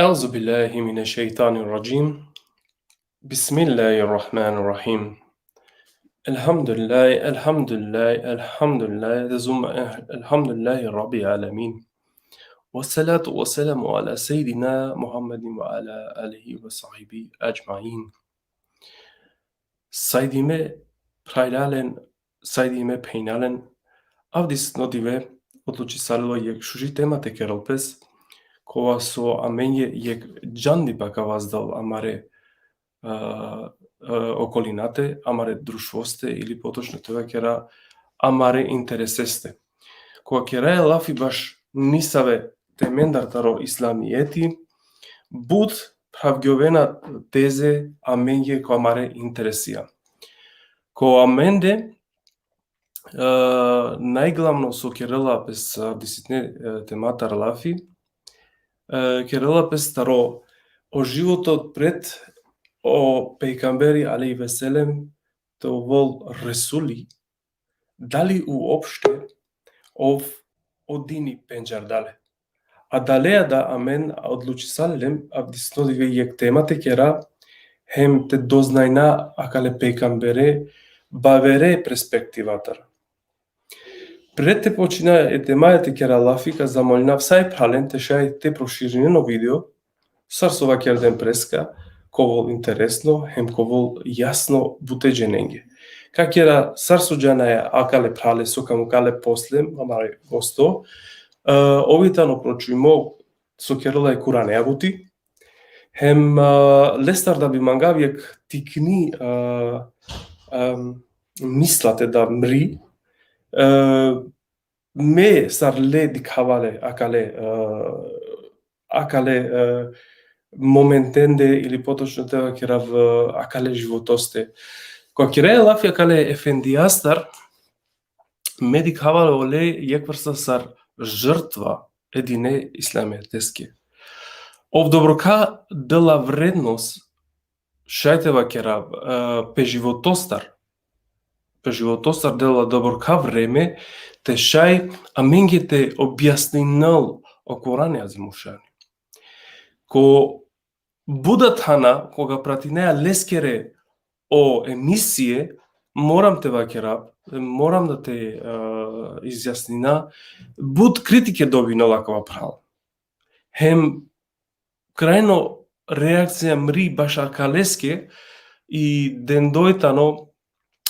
أعوذ بالله من الشيطان الرجيم. بسم الله الرحمن الرحيم. الحمد لله الحمد لله الحمد لله ثم الحمد لله رب العالمين، والصلاة والسلام على سيدنا محمد وعلى آله وصحبه أجمعين. Sajdime prajlalen, sajdime pejnalen, avdis notive odlučisalo je šuži temate keropes, koja so amenje je džandi pakavazdal amare okolinate, amare društvoste ili potočno toga kera amare intereseste. Koja kera je lafi baš nisave temendartaro islamijeti, bud pravgjovena teze amenje ko amare interesija. Ko amende najglavno su kerela pes disitne temata lafi, kerela pes taro o životot pred o pejgamberi alejhi ve sellem to vol resuli, da li uopšte odini penjardale. A dalea da amen odlučisalem abdisnodive jek temate kera hem te doznajna akale pejgambere bavere perspektivatar. Pred te počina je temajate kera lafika zamolna vsaj pralen te šaj te proširjeno video, sarsova kerden preska, kovol interesno, hem kovol jasno buteđenenge. Kak era sarsuđana je akale prale sokam kale poslem, amare gosto, ovitano pročujmo sokerala je kurane abuti, hem lestar da bi mangavjek tikni mislate da mri, me sar le dikhavale akale momentende ili potočno tega kera v akale životoste. Ko kera je lafi akale efendiastar, me dikhavale ole jek vrsta sar žrtva edine islameteske. Ов доброка дела вредност шајтева кера пеживотостар дела доброка време те шај аменге те објаснинал о Коране азимушани. Ко будат хана кога пратинеа лескере о емисие, морам те вакера, морам да те изјаснина, буд критике добино лакова прал. Хем крајно реакција мри баш аркалеске и ден дојтано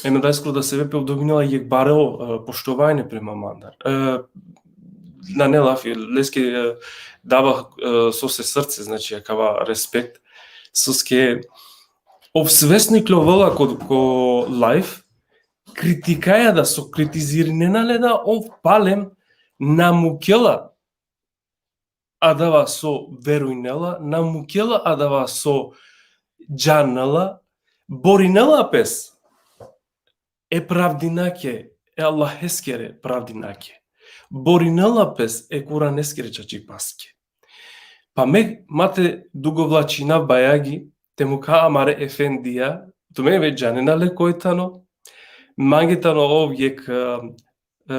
ема да искро да се вепе добинала јек барео поштовање према мандар. На не лафи, леске дава со се срце, значи акава респект. Соске обсвесни кловала ко лайф, критикаја да со критизирнена леда ов палем намукела адава со верујнела, намукела адава со джаннела, боринела пес е правдинаке, е Аллахескере правдинаке. Боринела пес е куранескере чачи паске. Па ме мате дуговлачина бајаги, темука амаре ефендија, туме ве джанена лекојтано, мангетано овјек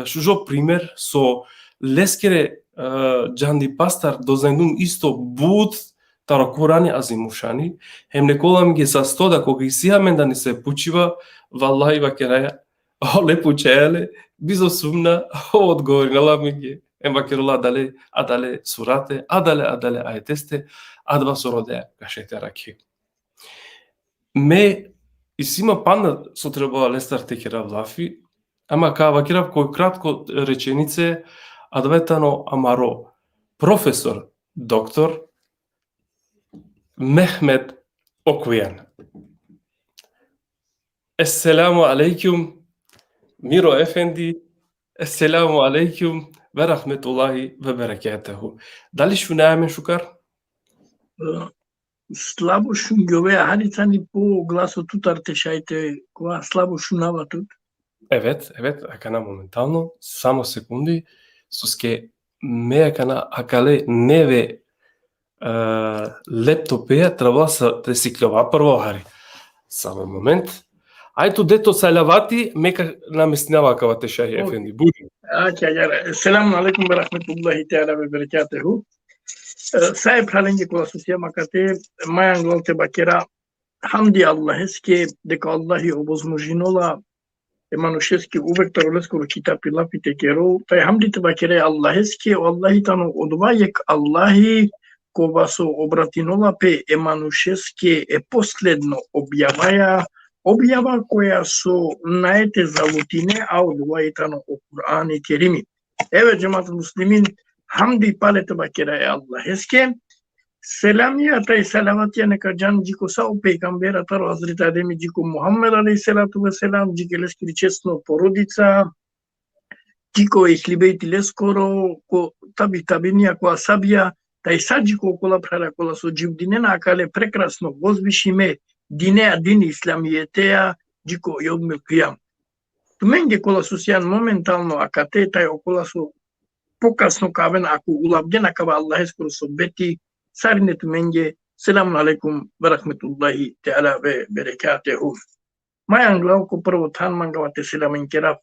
шужо пример со лескере џанди пастар дознајдун исто буд таро Курани азимушани, хем неколам ги застода кога исиамен да ни се пучива, валлаhi вакераја, оле пучејале, бизо сумна, одговорила ми ги, ембакерула адале сурате, адале аетесте, адва сороде кашете раки. Ме исима панна со треба лестар текера влафи, ама ка вакерав кој кратко реченице, адветано амаро, професор, доктор, Mehmet Okuyan. Esselamu aleyküm Miro Efendi. Esselamu aleyküm ve rahmetullahi ve berekatuhu. Da li şu namen šukar? Slabo šungove, haritani po glaso tutar tešajte, kova slabo šunava tut. Evet, akana momentalno, samo sekundi, suske me akana akale neve лептопеја треба да се ресиклува прво хари. Само момент. Ајто дето салавати мека наместинава кавате шаји ефенди. Буди. Селаму алейкум ва рахметуллахи теала ва берекатуху. Сај праленги кола сусија макате мајан глалте бакера хамди Аллахеске дека Аллахи обозможинола еманушески увек таролескоро китапи лапите керо. Тај хамдите бакере Аллахеске, Аллахи тано одвајек Аллахи кога со обратинола пе Еманушевске е последно објава која со наете залутине, а одвајтано о Кур'ан и Керими. Еве џемат муслимин, хамди палете бакера е Аллахеске, селамија тај салаватија нека џан џико сао пејгамбера таро Хазрет Адеми џико Мухаммед алейхиселату веселам, џике лескири честно породица, џико и хлибејти лескоро, ко табинија која сабија, тај саџико окола прара кола со џивдинена акале прекрасно возвишиме динеа дини исламиетеа џико јодмил кијам. Туменге кола сусјан моментално акате тај окола со покасно кавен ако улабдена кава Аллахескоро со бети сарине туменге селаму алейкум ва рахметуллахи теала ве берекатуху. Мајан главко прво тан мангавате селамен керав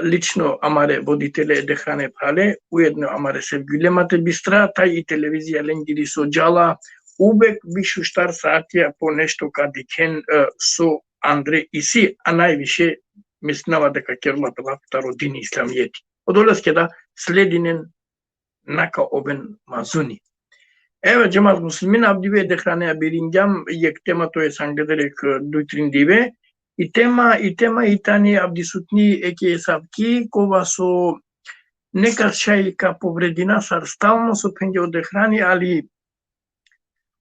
лично амаре водителе дехане пале, уедно амаре севгулемате бистра, тај и телевизија ленгири со џала, убек вишу штар саатија по нешто кади кен со Андре Иси, а највише мислнава дека керла пелаптаро дини исламијети. Одолеске да слединен нака обен мазуни. Еве џемат муслимин абдиве дехане абирингам јек тема тој сангедерек дујтриндиве, И тема итани абдисутни еке сабки кова со нека шајка повредина сарстално со пенге одехрани, али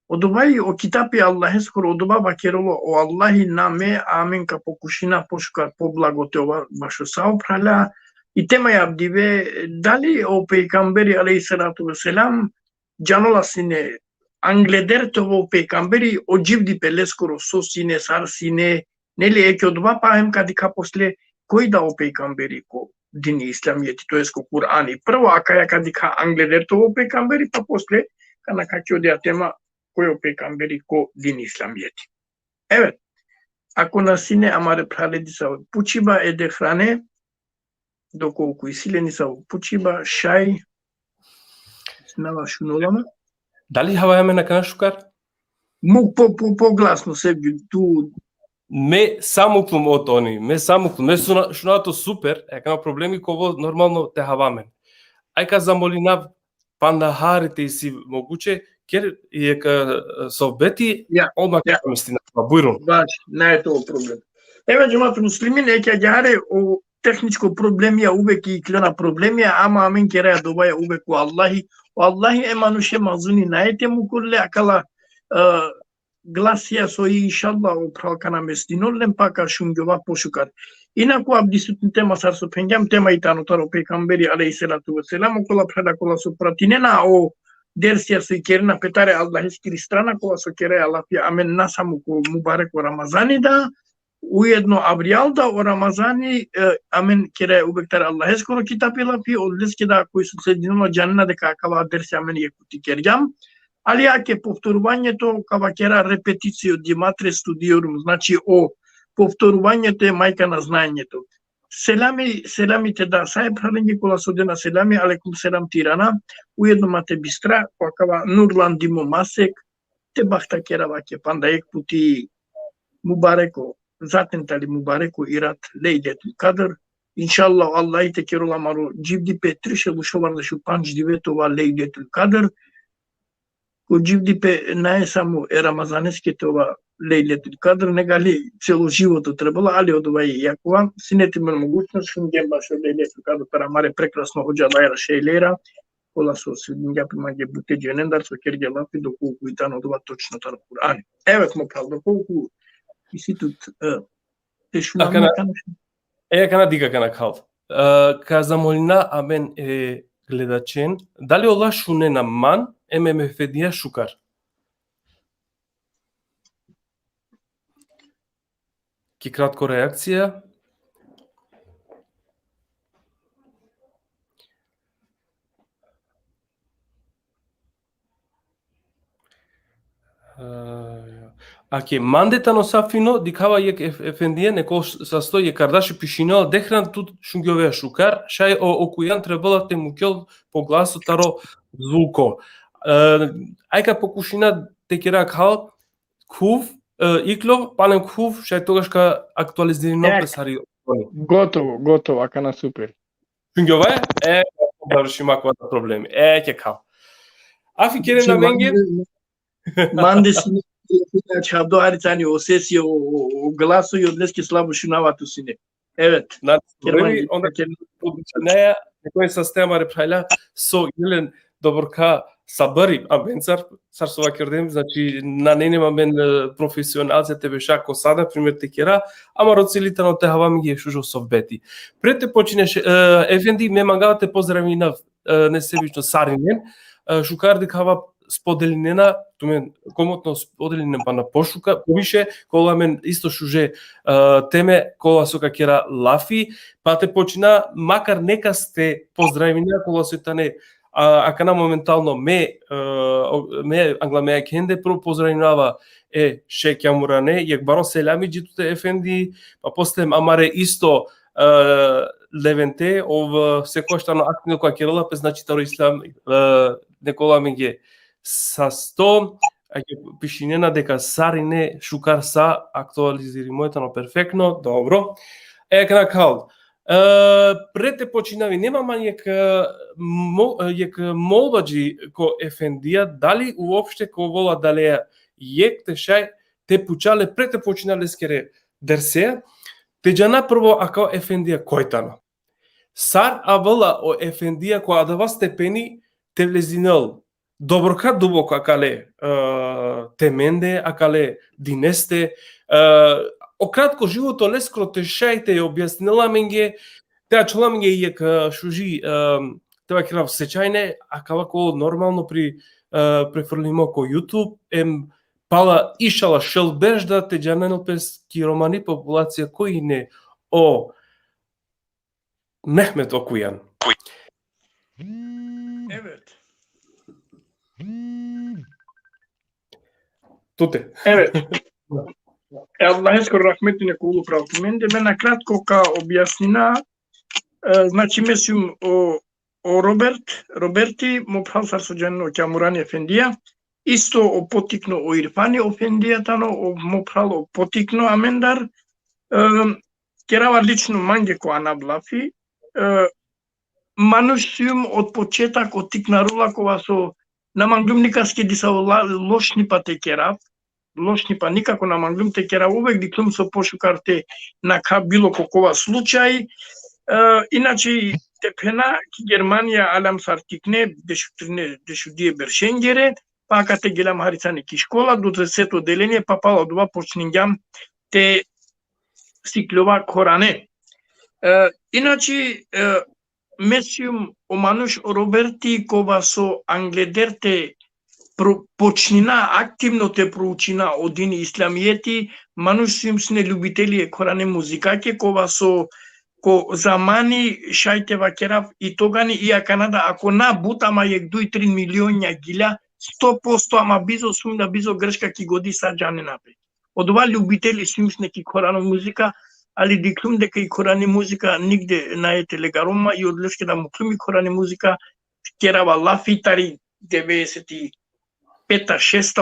одобај о китапи Аллахескоро одоба бакероло о Аллахи наме амен ка покушина пошкар по благоте ова башо саопраля. И тема ја абдиве дали о пејгамбери алейхиселату веселам џанола сине англедерте во пејгамбери оџивди пелескоро со сине сар сине. Нели еке одва паем кадика после кој да опејгамбери ко дини исламијети, тоест ко Кур'ани. Прво акаја кадика англедерто опејгамбери, па после кана каки одеа тема кој опејгамбери ко дини исламијети. Еве, ако на сине амаре праледи са пучиба е дехране, доколку и силени са пучиба, шај, снава шунолама. Дали хавајаме на кана шукар? Му по-гласно се ту. Ме самуклум од они, ме шунато супер, екама проблеми кој нормално те хавамен. Ајка замолина пандахарите и си могуче, кер и ека совбети, одма како мистина, бујрун. Баш, не е тоа проблем. Еве џемато муслимин еке ѓаре о техничко проблемија, увек и клена проблемија, ама амен кереја добаја увек о Аллахи. О Аллахи емануше мазуни наете му курле, акала гласија со иншалла оправка на местинолен пака шунгова пошукар. Инаку абдисутни тема сар со пенгам тема итано таро пекамбери алейхиселату веселам окола прада кола со пратинена о дерсија со икерна петаре Аллахескири страна кола со кере Алафија амен насаму ко мубарек о Рамазани да уедно абријалда о Рамазани амен кере убектаре Аллахескоро китапи лафи од лески да кои со следино џанна дека акава дерсија амен јекути кергам. Али аке повторувањето кава кера репетицијо ди матре студиорум, значи о повторувањето е мајка на знаењето. Selami te da sae pralengi kola sodena selami alaikum selam Tirana. Ujedno mate bistra, koakava Nurlan Dimo Masek, te bahta kerava ke pandaek puti Mubareko, zaten tali Mubareko irat Leyletul Kadr. İnşallah Allah'ı teker olamaru civdi petrişe bu şovarda şu panç divetova Leyletul Kadr. Ko civdi pe naesamu Ramazaneske tova Leyletul Kadr negali celo životu trebalo, ali od ovaj Jakova sineti me mogućnost šungem baš Leyletul Kadr para mare prekrasno hođa lajra šejlera. Kola su svidinja primage bute dženendar su kerge lapi do koliko i tano dova točno tar Kur'an. Evet mo pral do koliko institut te šunam Kana diga kana kal. Ka zamolina amen gledačen, da li ola šune na man MMF-dia šukar? Ki kratko reakcija. Аке мандетано сафино дикава ек ефендие неко састо е кардаши пишинал дехран тут шунгјовеа шукар шај окујан требала те мукел по гласу таро звуко. Ајка покушина текера кал кув иклов панем кув шај тогаш ка актуализирано песари. Gotovo, akana super. Шунгјове заврши маква проблеми. Ке кал. Афи керен на менге Mande sine çabdo haritani o sesi o glasu i odneski slabo šunavatu sine. Evet. Проблеми онда ќе неја некој система репрајла со илен доборка сабари абенцар сарсова кердем, значи на ненема мен професионалците бешако сада пример текера, ама роцилитано те хавами ги шужо совбети. Пред те починеш ефенди ме мангавате поздрави на несебично саринен, шукар декава споделинена, тумен комотно споделинен па на пошука, повише кола мен исто шуже теме кола со какера лафи, па те почина макар нека сте поздравина кола со тане акана моментално ме англаме кенде про поздравинава шекјамуране, јак баро селами джитуте ефенди, па после амаре исто левенте ов секојштано активно која керала пе значи таро ислам некола менге sa 100 пишинена дека сарине шукар са актуализири моето перфектно, добро. Кана кал. Прете починави нема мањек молбаджи ко ефендија дали уопште ко вола дале јек те шај те пучале прете починале скере дерсе те джана прво ака ефендија којтано. Сар авала о ефендија која дава степени те влезинал доброка дубоко акале теменде, акале динесте, ократко живото лескро те шајте и објаснила менге, теа чула менге јек шужи тева керав сечајне, акала ко нормално при префрлимо ко YouTube, пала ишала шелбежда те джаненел пес ки романи популација кои не о Мехмет окујан. Evet. Туте. Evet. Allah skoro rahmetine kulu pravtu. Mende mena kratko ka objašnjena, znači mislim o Roberti mu pravsar suđeno Kamurani Efendija, isto o potikno o Irfani Efendija tano, mu pravo potikno amendar, kerava lično mange ko anablafi, Манушјум од почетак од тикнарува кога со наманглум никаски ди са лошни па те керав, лошни па никако наманглум те керав, увек диклум со пошукарте на било кокова случај. Иначе тепена ки Германија алам сартикне дешу дие бершенгере, па кате гелам харицани ки школа до 10 деление па пала дува почнингам те сиклова коране. Иначе Месиум о мануш Роберти кога со англедерте почнина активно те проучина одини исламијети, манушиум сне љубители коране музикаке кога со ко замани шајтева керав и тогани и Канада ако на бутама јек 2-3 милионја гиля 100% ама бизо сумна бизо грешка ки годи саджане напред. Од ова љубители сум сне ки корано музика ali diklum дека и Корани музика нигде наете легарома и одлеске да муклуми Корани музика керава лафитари 95-6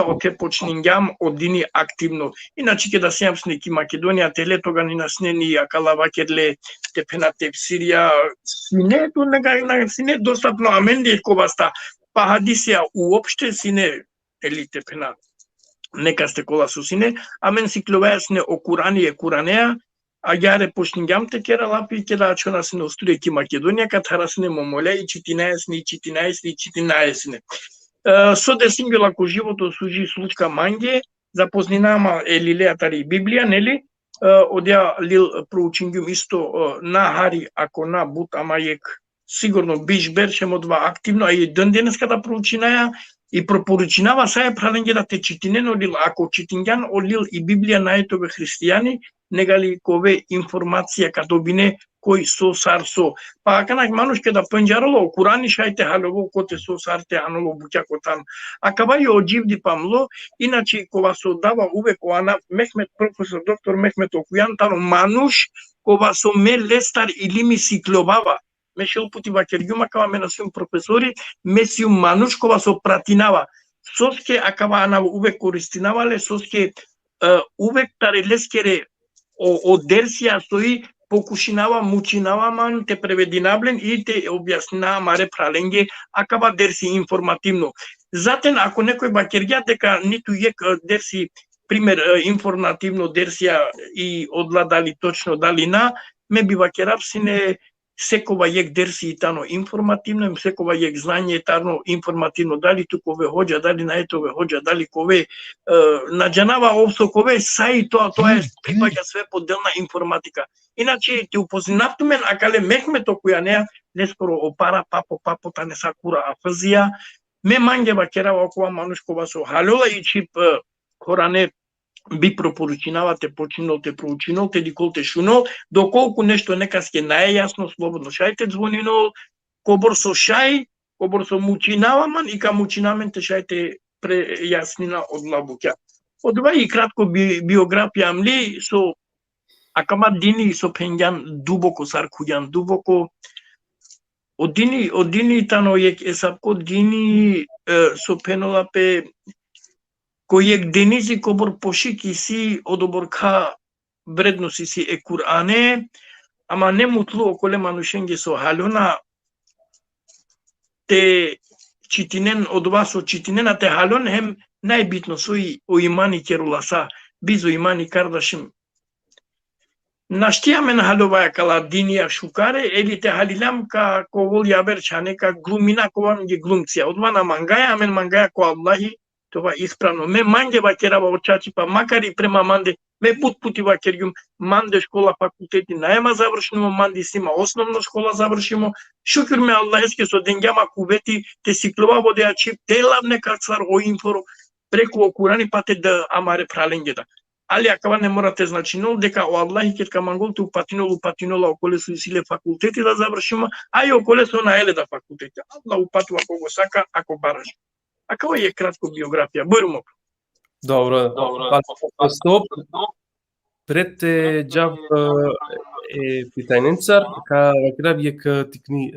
од те почнингам одини активно. Иначе ке да сеам снеки Македонија теле тога ни наснени акалава керле тепена тепсирија сине до нега сине достапно аменди коваста па хадисија уопште сине или тепена нека сте кола со сине амен сикловеа сне о Курани е Куранеа а јаре почнингам те кера лапи ке да чона сне остуре ки Македонија катара сне момоле и 14 со десингел ако живото сужи случка манге запознинама елилеатари Библија нели одја лил проучингјум исто на хари ако на бут амајек сигурно биш бершемо два активно а и ден денеска да проучинаја и пропоручинава сај праленге да те читинен олил ако читингјан олил и Библија наетове христијани негали кове информација кадо бине кој со сарсо па канак манушке да пенџароло Курани шајте халово коте со сарте аноло буќакотан а каба ја оџивди памло иначе кога со дава увек оана Мехмет професор доктор Мехмет Окујан тано мануш кога со ме лестар или ми сикловава мешел пути вакергјума кава ме на својум професори месиум мануш кога со пратинава соске акава ана увек користинавале соске увек таре лескере од дерсија стои покушинава мучинава ман те превединаблен и те објаснина маре праленге акава дерси информативно затен ако некој бакергја дека ниту јек дерси пример информативно дерсија и одла дали точно дали на ме би бакерап сине секова јек дерси и тано информативно, секова јек знање тарно информативно, дали тукове хоџа, дали наетове хоџа, дали кове наџанава опсо кове, сај тоа е припаѓа све поделна информатика. Иначе ти упознавту мен, акале Мехмет Окујанеа, нескоро опара папота не сакура афазија, ме мангева керава окова манушкова со халола и чип Коране би пропоручинава те починол, те проучинол, те дикол те шунол, доколку нешто некаске најасно, слободно шајте звонинол, кобор со шај, кобор со мучинаваман и ка мучинамен те шајте прејаснина од лабуќа. Од ова и кратко биографија амли со акама дини со пенѓан дубоко саркуѓан дубоко одини тано јек есапко дини со пенолапе којек денизи кобор пошики си одоборка вредноси си е Куране, ама не мутлу околе манушенге со халона те читинен од ова со читинена те халон хем најбитно со и о имани керуласа бизо имани кардашим наштијаме на халова кала динија шукаре или те халилам ка ковол јабер чане ка глумина ковам ги глумција одма на мангаја амен мангаја ко Аллахи това исправно. Ме манде вакерава очачи, па макар и према манде, ме пути вакергјум, манде школа, факултети, наема завршимо, манде сима основна школа завршимо, шукир ме Аллахеске со денгјама кувети, те сиклова водеа чип, те лавне каксар о инфоро, преку окурани, па те да амаре праленгеда. Али акава не морате значинол, дека о Аллахи кетка мангол, те упатинола околе со силе факултети да завршимо, а и околе со наеле да факултети. Аллах упатува кого сака, ако бараш. А кај е кратко биографија? Бурмок. Добро. Стоп. Пред џав е питајненцар, ка ракирав јек тикни,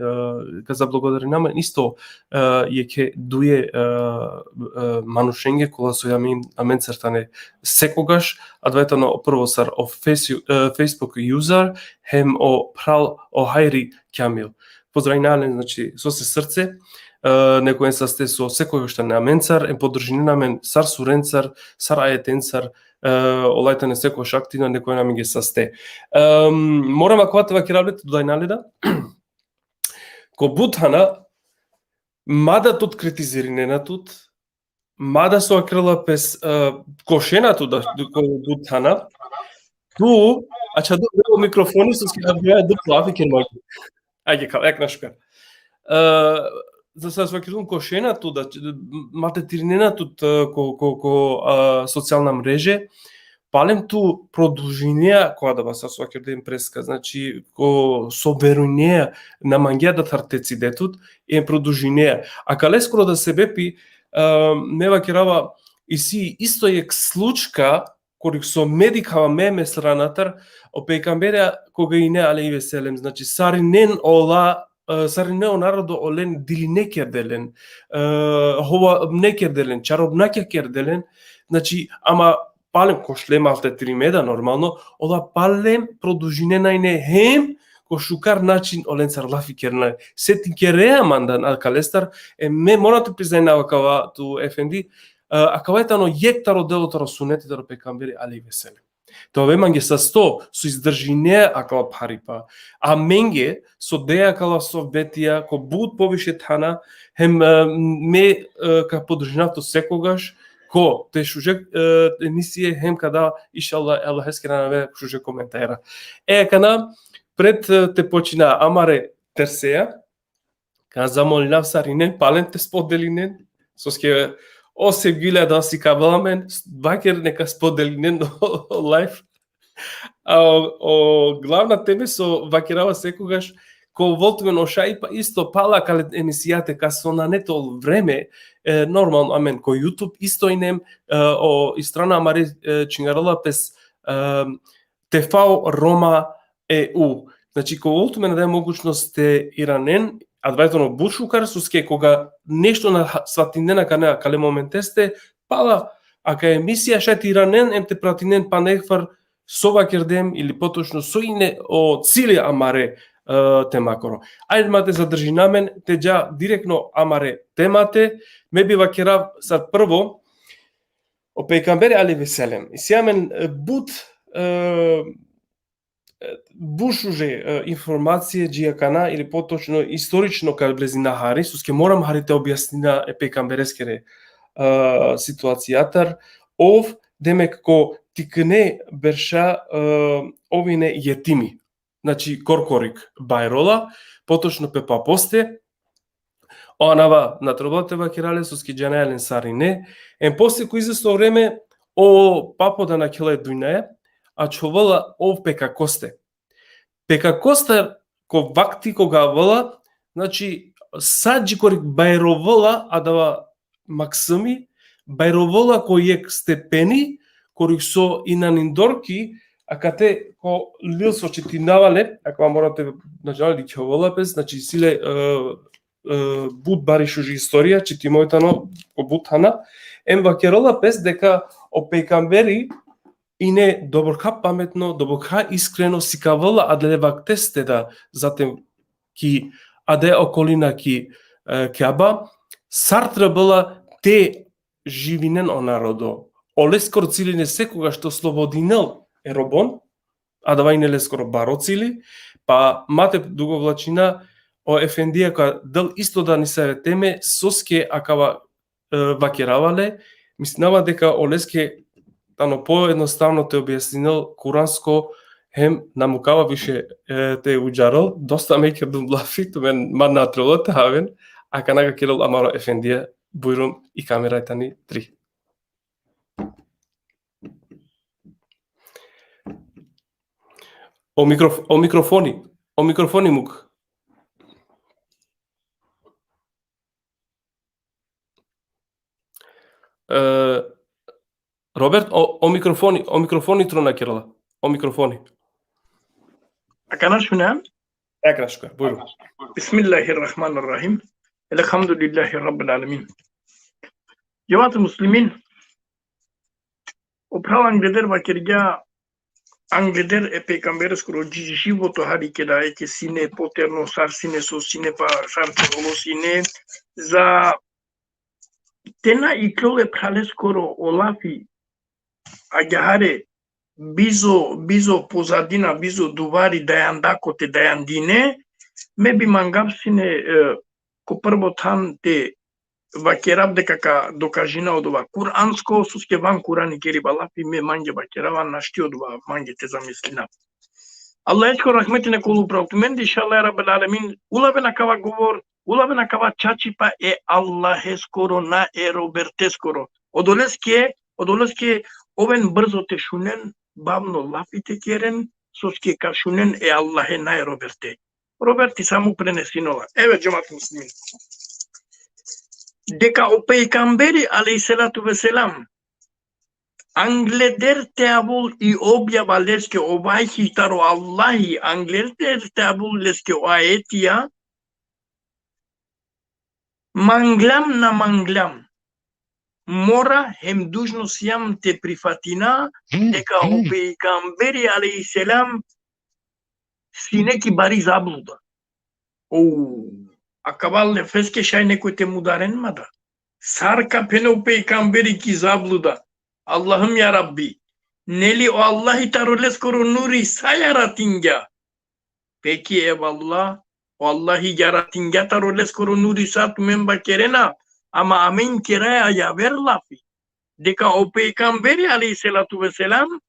ка заблагодаринаме исто јеке дуе манушенге кола со амен цртане секогаш, а двајтано прво сар о Facebook юзар, хем о прал о хајри кјамил. Поздравинален, значи, со се срце, некој са сте со секој што на менцар, поддржинина мен сар суренцар, сар ајетенцар, олајтане секој шактина, некој нами ги са сте. Морам акватова киралете додајналеда, ко бутана, мада тут критизириненатут, мада со акрила пес кошенату да бутана, ту, а чаду микрофони со ски да бија дупло афикер мајки. Ајде, як нашка. За се свакирун кошена туда, мате тирнена тут ко социјална мреже, палем ту продолжинеја која да се свакирден преска, значи ко соберунеја на мангија да тартеци детут е продолжинеја. А кале скоро да се бепи не вакирава и си исто јек случка кои со медикава меме странатар, о пейгамбери кога и не алейхи веселем, значи саринен ола саринео народо олен дили не керделен, хова не керделен, чаробнаќа керделен, значи ама палем кошлем алте 3 меда нормално, ола палем продужиненајне хем ко шукар начин олен сарлафи керна. Сетин кереа мандан ал калестар, ме морате признајнава кава ту ефенди, акавајтано јектаро делотаро сунетитаро пекамбери алейхи веселем. Тоа ве манге са 100 со издржине акала парипа, а менге со деја кала советија ко буд повише тана хем ме ка подржинавто секогаш ко те шуже емисија хем када иншалла Аллах ескерана шуже коментара. Кана пред те почина амаре терсеја, кана замолинав саринен пален те споделинен соске о sevgiyle da si kavalamen bakер neka споделинен лайф. O главна теме со вакерава секогаш ко волтумен ошаи па исто пала кале емисијате ка со на нето време нормално амен ко YouTube исто инем о и страна амари чингарала пес TV Рома EU. Значи ко волтумен да е могучност иранен адвајтоно бушукар суске кога нешто на сватинена кале моментесте пала ака емисија шет иранен емте пратинен панефар со вакердем или поточно со ине о цили амаре темакоро. Ајде мате задржи намен те джа директно амаре темате ме би вакерав са прво о пейгамбери алейхи веселем. И сјамен буд бушуже информација джијакана или поточно исторично кај близина Хари, суске морам Харите објаснина пейгамберескере ситуацијатар, ов демек ко тикне берша овине јетими. Значи коркорик бајрола, поточно пепа посте, онава на трубате вакирале суске джанајален сарине, после кој известно време о папода на келе дујнаја, а човала ов пека косте. Пека косте ко вакти кога вала, значи саджи корик бајровола, а дава максими, бајровола кој ек степени, корик со инаниндорки, а кате ко лил со четинавале, ако морате најали ќовола пес, значи силе буд бари шужи историја, чити мојтано ко бутана, вакерола пес дека о пейгамбери и не доброка паметно, доброка искрено си кавала адле вактесте да затем ки аде околина ки Кјаба, Сартра била те живинен о народо. Олескор цилине секога што слободинел е робон, а да вајне лескоро баро цили, па мате дуговлачина о ефендија ка дел исто да ни се теме соске акава вакеравале, мислинава дека олеске тано поедноставно те објаснил куранско хем намукава више те уџарал, доста меќе дум лафи, тумен мадна тролота хавен, а канага кирал амаро ефендија бујрум и камерајта ни 3. O mikrofoni muk. Роберт, о микрофони трона керала. O mikrofoni. Akana şuna? Ekraşka, buyurun. Bismillahirrahmanirrahim. Elhamdülillahi Rabbil alemin. Cemaat-ı Müslümin, upravo Angleder vakirga Angleder pejgamberi skoro životo harikeda eke sine poterno sar sine so sine pa sarte olo sine za tena iklole prale skoro olafi agahare bizo pozadina bizo duvari dajandako te dajandine me bi mangapsine ko prvo tam te vakerab de kaka dokажина од ова куранско суске ван Курани кери балапи ме манге вакерава нашти од ова манге те замислина. Аллах ешко рахмети на колу правтумен иншаллах раббил алемин улаве на кава говор улаве на кава чачи па е Аллах ескоро на е Роберте скоро. Одолеске овен брзо те шунен бавно лафите керен суске ка шунен е Аллах е на е Роберте. Роберти само пренесинова. Еве џемат муслимин. Дека o pejgamberi alejselatu veselam Anglederteavul i objava leske ovaj hitaro Allahi anglederteavul leske o aetia manglam na manglam mora hem dužnosjam te prifatina deka o peigamberi alaihi selam sineki bari zabluda. Acabal le feske și ai necute mudaren mada. Sarka peno peigamberi ki zabluda. Allah'ım ya Rabbi. Neli o Allahi taroles koru nuri sa yaratinga. Peki eyvallah. O Allahi yaratinga taroles koru nuri sa tumen bakerena. Ama amin kiraya ya ver lafi. Deka o peigamberi alaihi salatu vesselam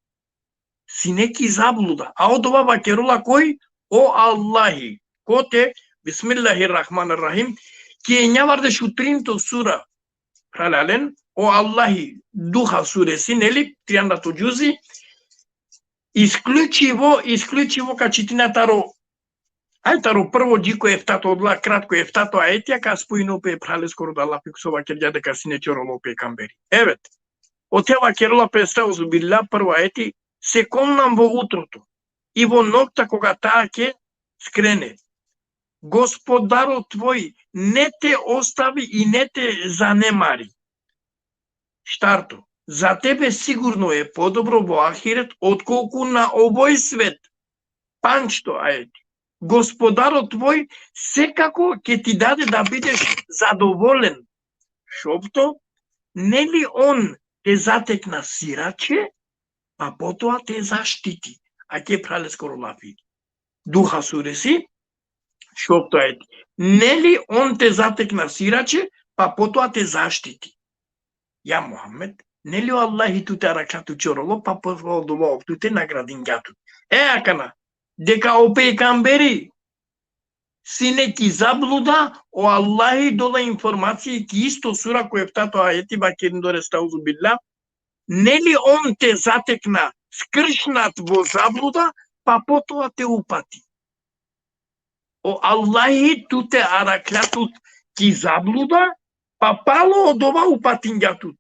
sineki zabluda. Ao dova bakerula koi o Allahi. Kote Bismillahirrahmanirrahim. Ki ne vardı şu trinto sura. Pralalen o Allahi Duha suresi neli 300 giuzi isključivo kad čitina taro prvo diko eftato odla kratko eftato aetija ka spojino pe prale skoro da lapi kusova kerja ka sine čorolo pe kamberi. Evet. O teva kerula pe stauzu billah prvo aeti se komnam vo utroto i vo nokta koga take skrene. Gospodaro tvoj ne te ostavi i ne te zanemari. Štarto, za tebe sigurno je podobro vo ahiret odkolku na ovoj svet. Pančto aeti. Gospodaro tvoj sekako ke ti dade da bideš zadovoljen. Šopto, ne li on te zatekna sirače, pa potom te zaštiti. A ke prale skoro lafi. Duha suresi, šopto aeti. Ne li on te zatekna sirače, pa potom te zaštiti. Ja Muhammed, ne li o Allahi tu te araklatu čorolo, pa povodova tu te nagradinjatu. Akana, deka o peigamberi sineki zabluda, o Allahi dola informacije ki isto sura koje vtato ajeti bakerin dore stauzu billah, ne li on te zatekna skršnat vo zabluda, pa potom te upati. O Allahi tu te araklatu ki zabluda, pa palo od ova upatinjatut.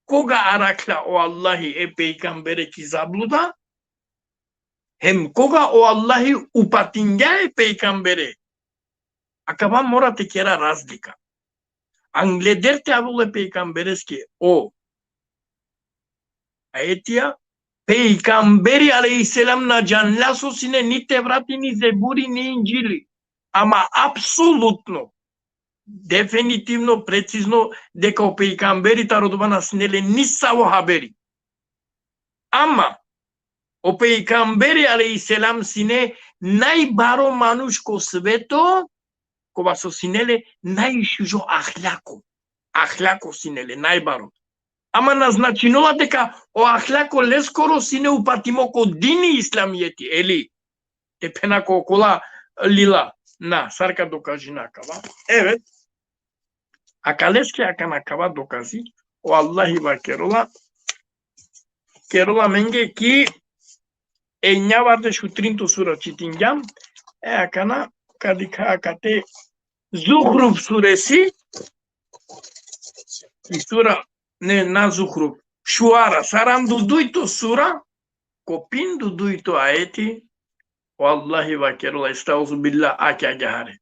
Koga arakla o Allahi e peigambere ki zabluda, hem koga o Allahi upatinja e peigambere. Acaba morate că era razlika. Anglederte avule peigambereske o aetia peigamberi alaihisselam na janlaso sine ni Tevrati, ni Zeburi, ni Injili. Ama apsolutno definitivno, precizno, deka o peigamberi tarodovana snele nisao haberi. Ama o peigamberi alaihisselam sine najbaro manuško sveto, kova so sinele najšužo ahlako sinele, najbaro. Ama naznačinola deka o ahlako leskoro sine upatimo ko dini islamijeti, eli, te penako kola lila, na, sarka dokaži nakava. Evet, akaleske akanakava dokazi, o Allahi va kerola menge ki enja varde şu trinto sura çitingam, akana kadika akate Zuhruf suresi, sura ne na Zuhruf, Shuara, sarandu duito sura, copindu duito aeti, Wallahi va kerola estauzu billah akagahare.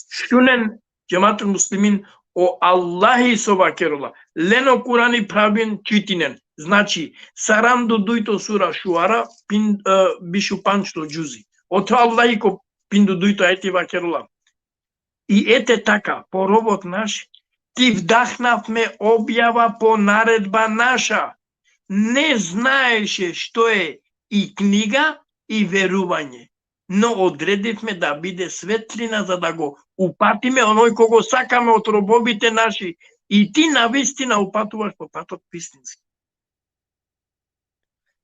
Şunen cemaatul muslimin o Allahi sova kerola. Leno Kurani pravin čitinen. Znači, sarandu duito sura Shuara, bišu pančto džuzi. Oto Allahi ko pindu duito aeti va kerola. I ete taka, po robot naš, ti vdahnavme objava po naredba naša. Ne znaješe što je i knjiga i veruvanje. No odredivme da bide svetlina za da go upatime onoj kogo sakame od robobite naši. I ti na vistina upatuvaš po patot pistinski.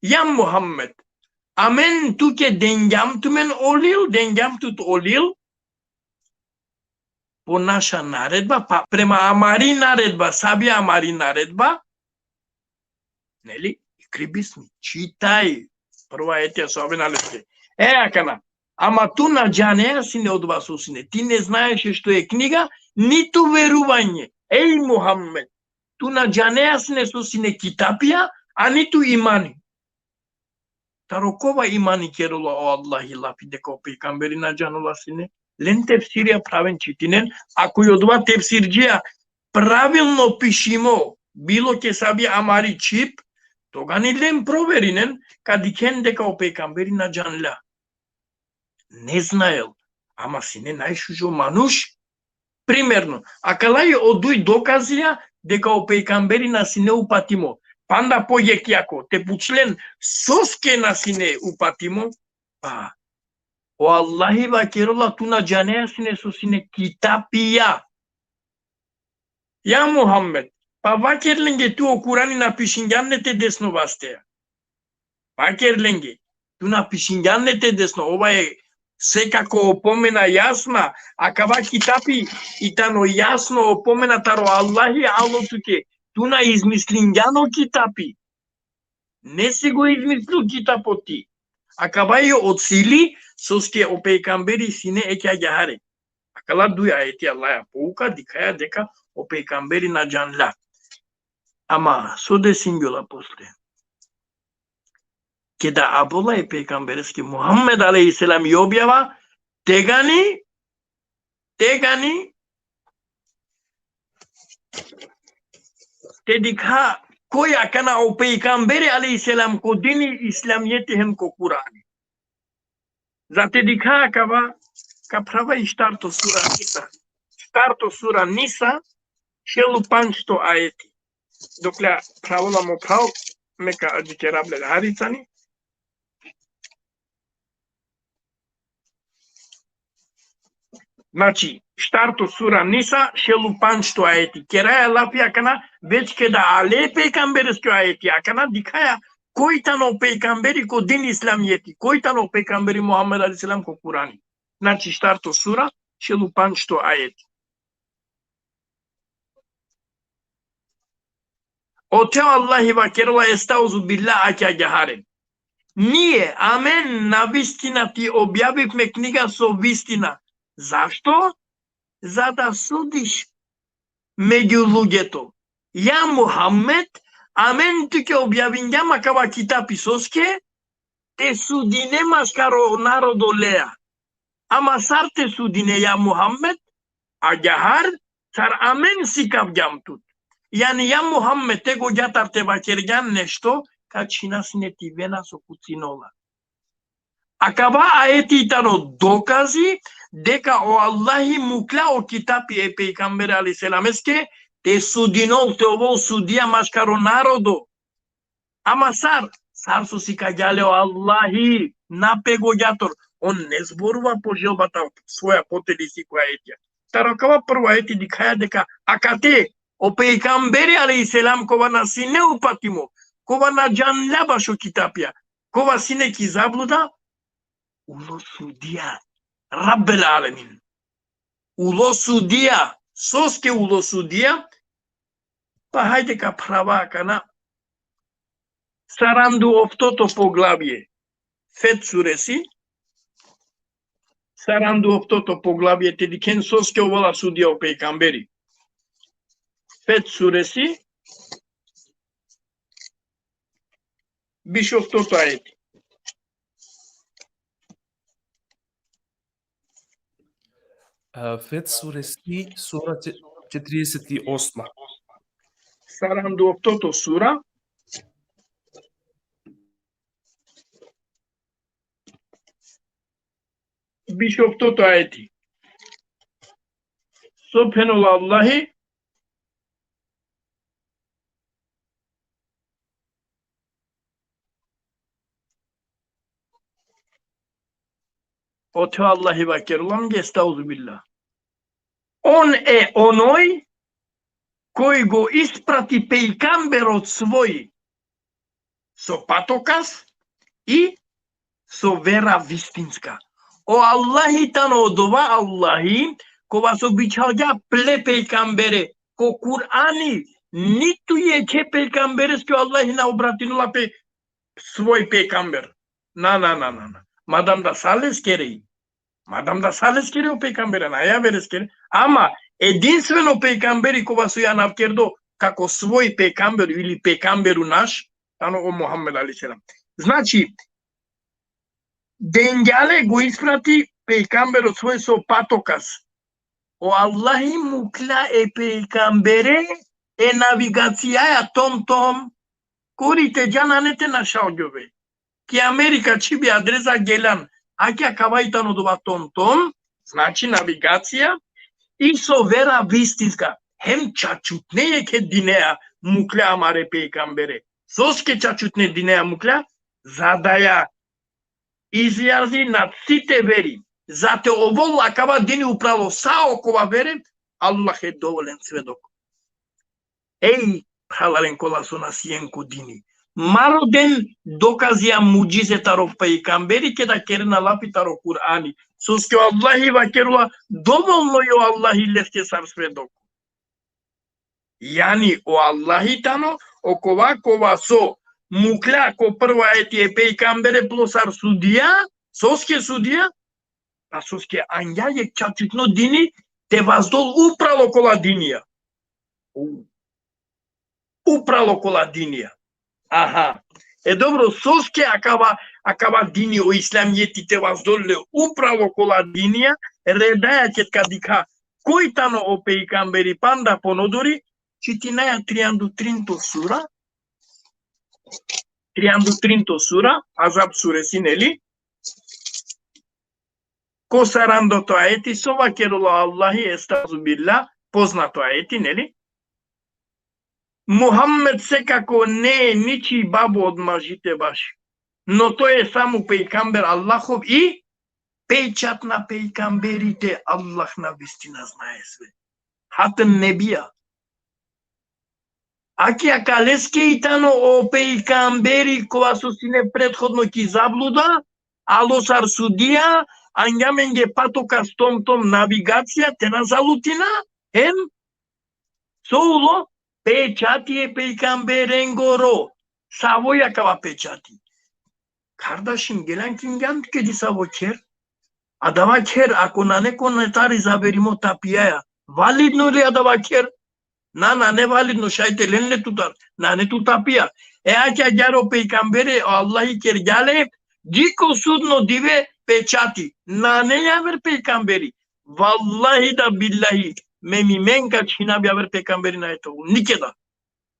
Ja Muhammed, amen tuke dengam tumen olil, dengam tut olil, po naša naredba, pa prema Amari naredba, sabia Amari naredba, neli, kribismi, čitaj, prva etija su ove naleske. Akana, ama tu na džaneja si ne od vas usine, ti ne znaješ što je knjiga, niti veruvanje. Ej Muhammed, tu na džaneja si ne su sine kitapija, Ani tu imani. Tarokova imani kerula o Allahi lapide kao peygamberi na canula sine. Len tefsirija praven čitinen. Ako jodva tefsirđija pravilno pišimo bilo ke sabi amari čip, toga ni len proverinen kad ikende kao peygamberi na canla. Ne znaju, ama sine najšužo manuš. Primerno, akalai oduj dokazija de kao peygamberi na sine upatimo. Panda pojek jako, te pučlen soske na sine upatimo, pa o Allahi vakerola tu na janea sine so sine kitapia. Ja Muhammed, pa vakerlenge tu o Kurani na pishinganne te desno vastea. Vakerlenge, tu na pishinganne te desno, ova je sve kako opomena jasna, a kava kitapi itano jasno opomena taro Allahi alotuke, tu na izmislinjano kitapi. Ne se go izmislil kitapoti. A kava je od sili, soske o peykamberi sine ekja jahare. A kala duja ayeti Allaha pouka dikaya deka o peykamberi na canla. Ama sode singiola posle. Kada abola je peygambereski Muhammed aleyhisselam i objava, tegani, te dikha koja kana o peygamberi aleyhisselam ko dini islamiyeti hem ko Kurani. Zate dikha kava ka prava i štarto sura Nisa. Štarto sura Nisa, šelu 500 ajeti. Dokle pravolamo prav, meka adžikerable haricani. Znači, štarto sura Nisa, šelu 500 ajeti. Keraja lapia kana, već kada ale peygambereski ajeti akana, dikaya koji tano peygamberi ko din islamiyeti, koji tano peygamberi Muhammed aleyhisselam ko Kurani. Znači, štarto sura, šelu 500 ajeti. O teo Allahi vakerola estauzu billah akja jaharen. Nije, amen, na vistina ti objavivme knjiga so vistina. Zašto? Zada sudiš među lugeto. Ja Muhammed, amen tuke objavim kava kitapi soske, te sudine maskaro narodo lea. Ama sar te sudine ja Muhammed, a jahar, sar amen sikav tut. Yani ja Muhammed tego jatar te vakergan nešto, kad činasine ti vena so kucinola. Akaba ayeti tano dokazi, deka o Allahi mukla o kitapi e peygamberi aleyhisselam eske, te sudinol te ovo sudija maškaro narodo. Ama sar su si kađale o Allahi, napego jator, on ne zboruva po želbata svoja potelisi koja etja. Tarakava prvo ayeti dikhaja deka, akate o peygamberi aleyhisselam kova na sine upatimo, kova na canla bašo kitapja, kova sine ki zabluda, ulo sudija, Rabbel alemin. Ulo sudija, soske ulo sudija, pa hajde ka prava kana, sarandu oftoto poglavje, Fet suresi, sarandu oftoto poglavje, te diken soske uvola sudija o peygamberi. Fet suresi, biš oftoto ajeti. Fet suresi, sura 48. Sarandu oftoto sura, biš oftoto ajeti. Subhanallahi, o te Allahi vakerulam gestauzu billah. On je onoj koji go isprati pejgamberot svoj so patokas i so vera vistinska. O Allahi tano odova Allahi kova so bičalja ple pejgambere ko Kurani nitu je ke pejgambereski Allahi na obratinula pe svoj pejgamber. Na. Madam da sales kerei. Madam da sales kere o peykambere na ja veres kere. Ama jedinstveno peykamberi kova su ja navkerdo kako svoj pejgamber ili pejgamberu naš, tano o Muhammed aleyhisselam. Znači, dengale go isprati pejgambero svoj so patokas. O Allahi mukla e pejgambere e navigația tom-tom corite giananete na șaugove. Ki Amerika či bi adresa gelan, akia kavaitano dova tom-tom, znači navigația, i so vera vistiska. Hem čačutne ke dinea mukla amare pejgambere. Soske čačutne dinea mukla, zadaya izjazi na cite veri. Zate ovo lakava dini upravo sa okova vere, Allah je dovoljan svedok. Ej, halalen kola su nas jenku dini. Maroden dokazia muđizetaro pejgamberi ke da kerna lapitaro Kur'ani. Soske Allahi vakerula dovoljno je Allahi leske sar svedok. Yani o Allahi tano okova kova so mukla ko prva je pejgambere plosar sudija, soske sudija, a soske anja je čačitno dini te vazdol upravo kola dinija. Upravo kola dinija. Aha. E dobro, soske akava dini o islam jeti te vazdolle upravo kola dinija, redaja će kadika koji tano o pejgamberi panda ponodori, čitinaja 33 sura, 33 sura, Azab suresineli, ko sarando to ajeti, sova kerula Allahi estazu billah, poznato ajeti, neli? Muhammed sekako ne niči babu odmažite baš. No to je samo pejgamber Allahov i pečat na pejgamberite Allah na vistina znaje sve. Hatem nebija. Akija kaleske itano o pejgamberi koja su sine prethodno ki zabluda, alosar sudija, anjamenge patoka s tom navigacija te na zalutina, hem, soulo, pečati je pejgamberengoro, savoja kava pečati. Kardeşim gelen kim geldi ki savo ker? Adava ker, ako na neko netari zaberimo tapijaya, validno li adava ker? Na ne validno šajte lenle tutar, na ne tu tapija. E akia gyaro peygambere Allahi ker gale, diko sudno dive pečati. Na ne yaver peygamberi. Vallahi da billahi. Memi menka čina bi aver peygamberi na eto. Nikeda.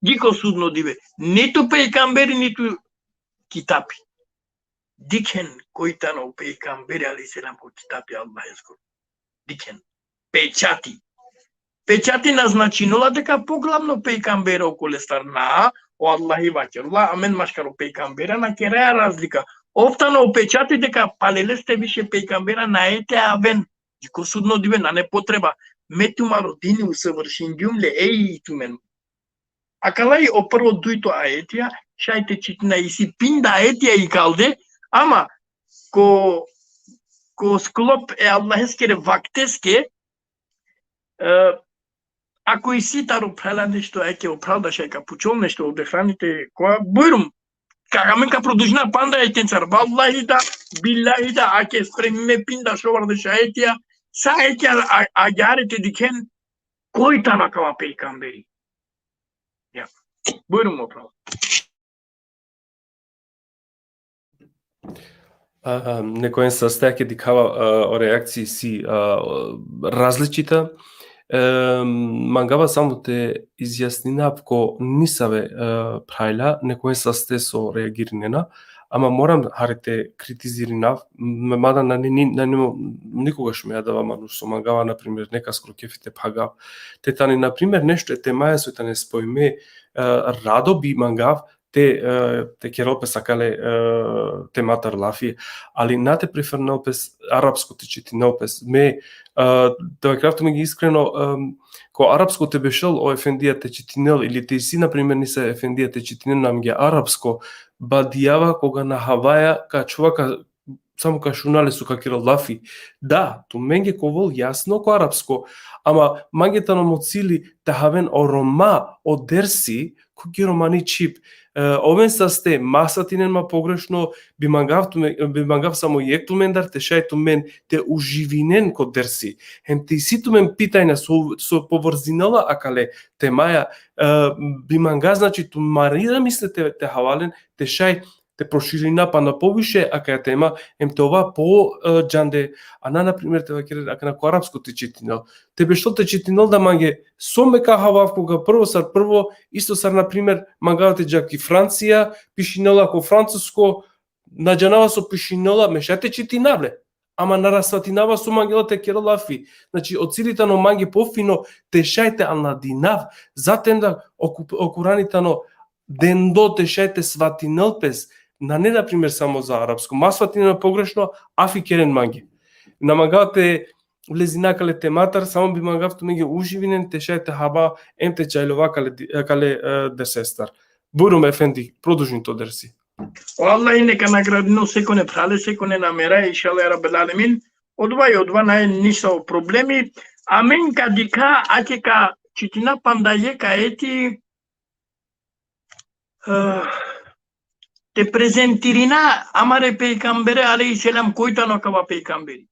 Diko sudno dive. Nitu peygamberi, nitu kitapi. Diken koitano peygamberi aleyhisselam ko kitapi Allah eskor. Diken. Pečati. Pečati naznačinula дека poglavno pejgambera okolo starna o Allahi vakerula, amen maškaro pejgambera na keraja razlika. Офтано опечати дека палеле сте више пейгамбера на ете авен. Дико судно диве на не потреба. Метума родини усъвършен дюмле ей тумен. Акалай опърво дуито аетия, шайте читна и си пинда аетия и калде, ама ко склоп е Аллахескере вактеске, ако и си таро прела нещо, еке оправда шека почул нещо от храните, коя буйрум, Kagamen produžna panda je tencar. Vallahi da, billahi da, ake spremime pinda šovar šajetija, sajetja agarete diken, koji tana kava peygamberi. Ja, buyurun upravo. Некој састај ќе дикава о реакции си различита. Мангава само те изјаснинав ко нисаве прајла, некој састе со реагиринена, ама морам харите критизиринав, мада на никогаш ме јадава мануш со мангава, например, нека скоро кефите пагав. Тетани, например, нешто е темаја со тане споиме, радо би мангав, те керопе сакале тематар лафи, али нате префернопес арапско те четинопес. Ме да крафтаме ги искрено, ко арапско те бешел о ефендија те четинел или те си например не се ефендија те четинел нам ги арапско, бадијава кога на Хаваја ка човека само ка шунале су ка кира лафи. Да, ту менге ко вол јасно ко арапско, ама мангетано моцили та хавен о рома о дерси ко ги романи чип. Овен са сте масатинен ма погрешно бимангав само јектумен дар те шајтумен те уживинен ко дерси. Хем те ситумен питајна со поврзинала акале те маја биманга значи ту марира мислете те хавален те шај те проширина па на повише ака тема те ова по џанде ана на пример те вакер ака на арапско те читинал те бешто те читинал да манге со мека хавав кога прво исто сар на пример мангавате џаки Франција пишинала ко француско наџанава со пишинала мешате читинале ама нарасатинава со мангелате керолафи значи од силитано манги пофино те шајте аладинав затем да окуранитано дендо те шајте сватинелпес на не на пример само за арапско масватина погрешно афи керен манги на мангавате влезинакале тематар само би мангавто меѓу уживинен те шајте хаба емте чајлова кале десестар бурум ефенди продолжни то дерси Allah neka nagradino sekone prale sekone namera inşallah Rabbil Alemin. Odva nae niso problemi. Amen kadika akeka citina pandaye kaeti te prezentirina amare peygambere aleyhisselam koitano kava peygamberi.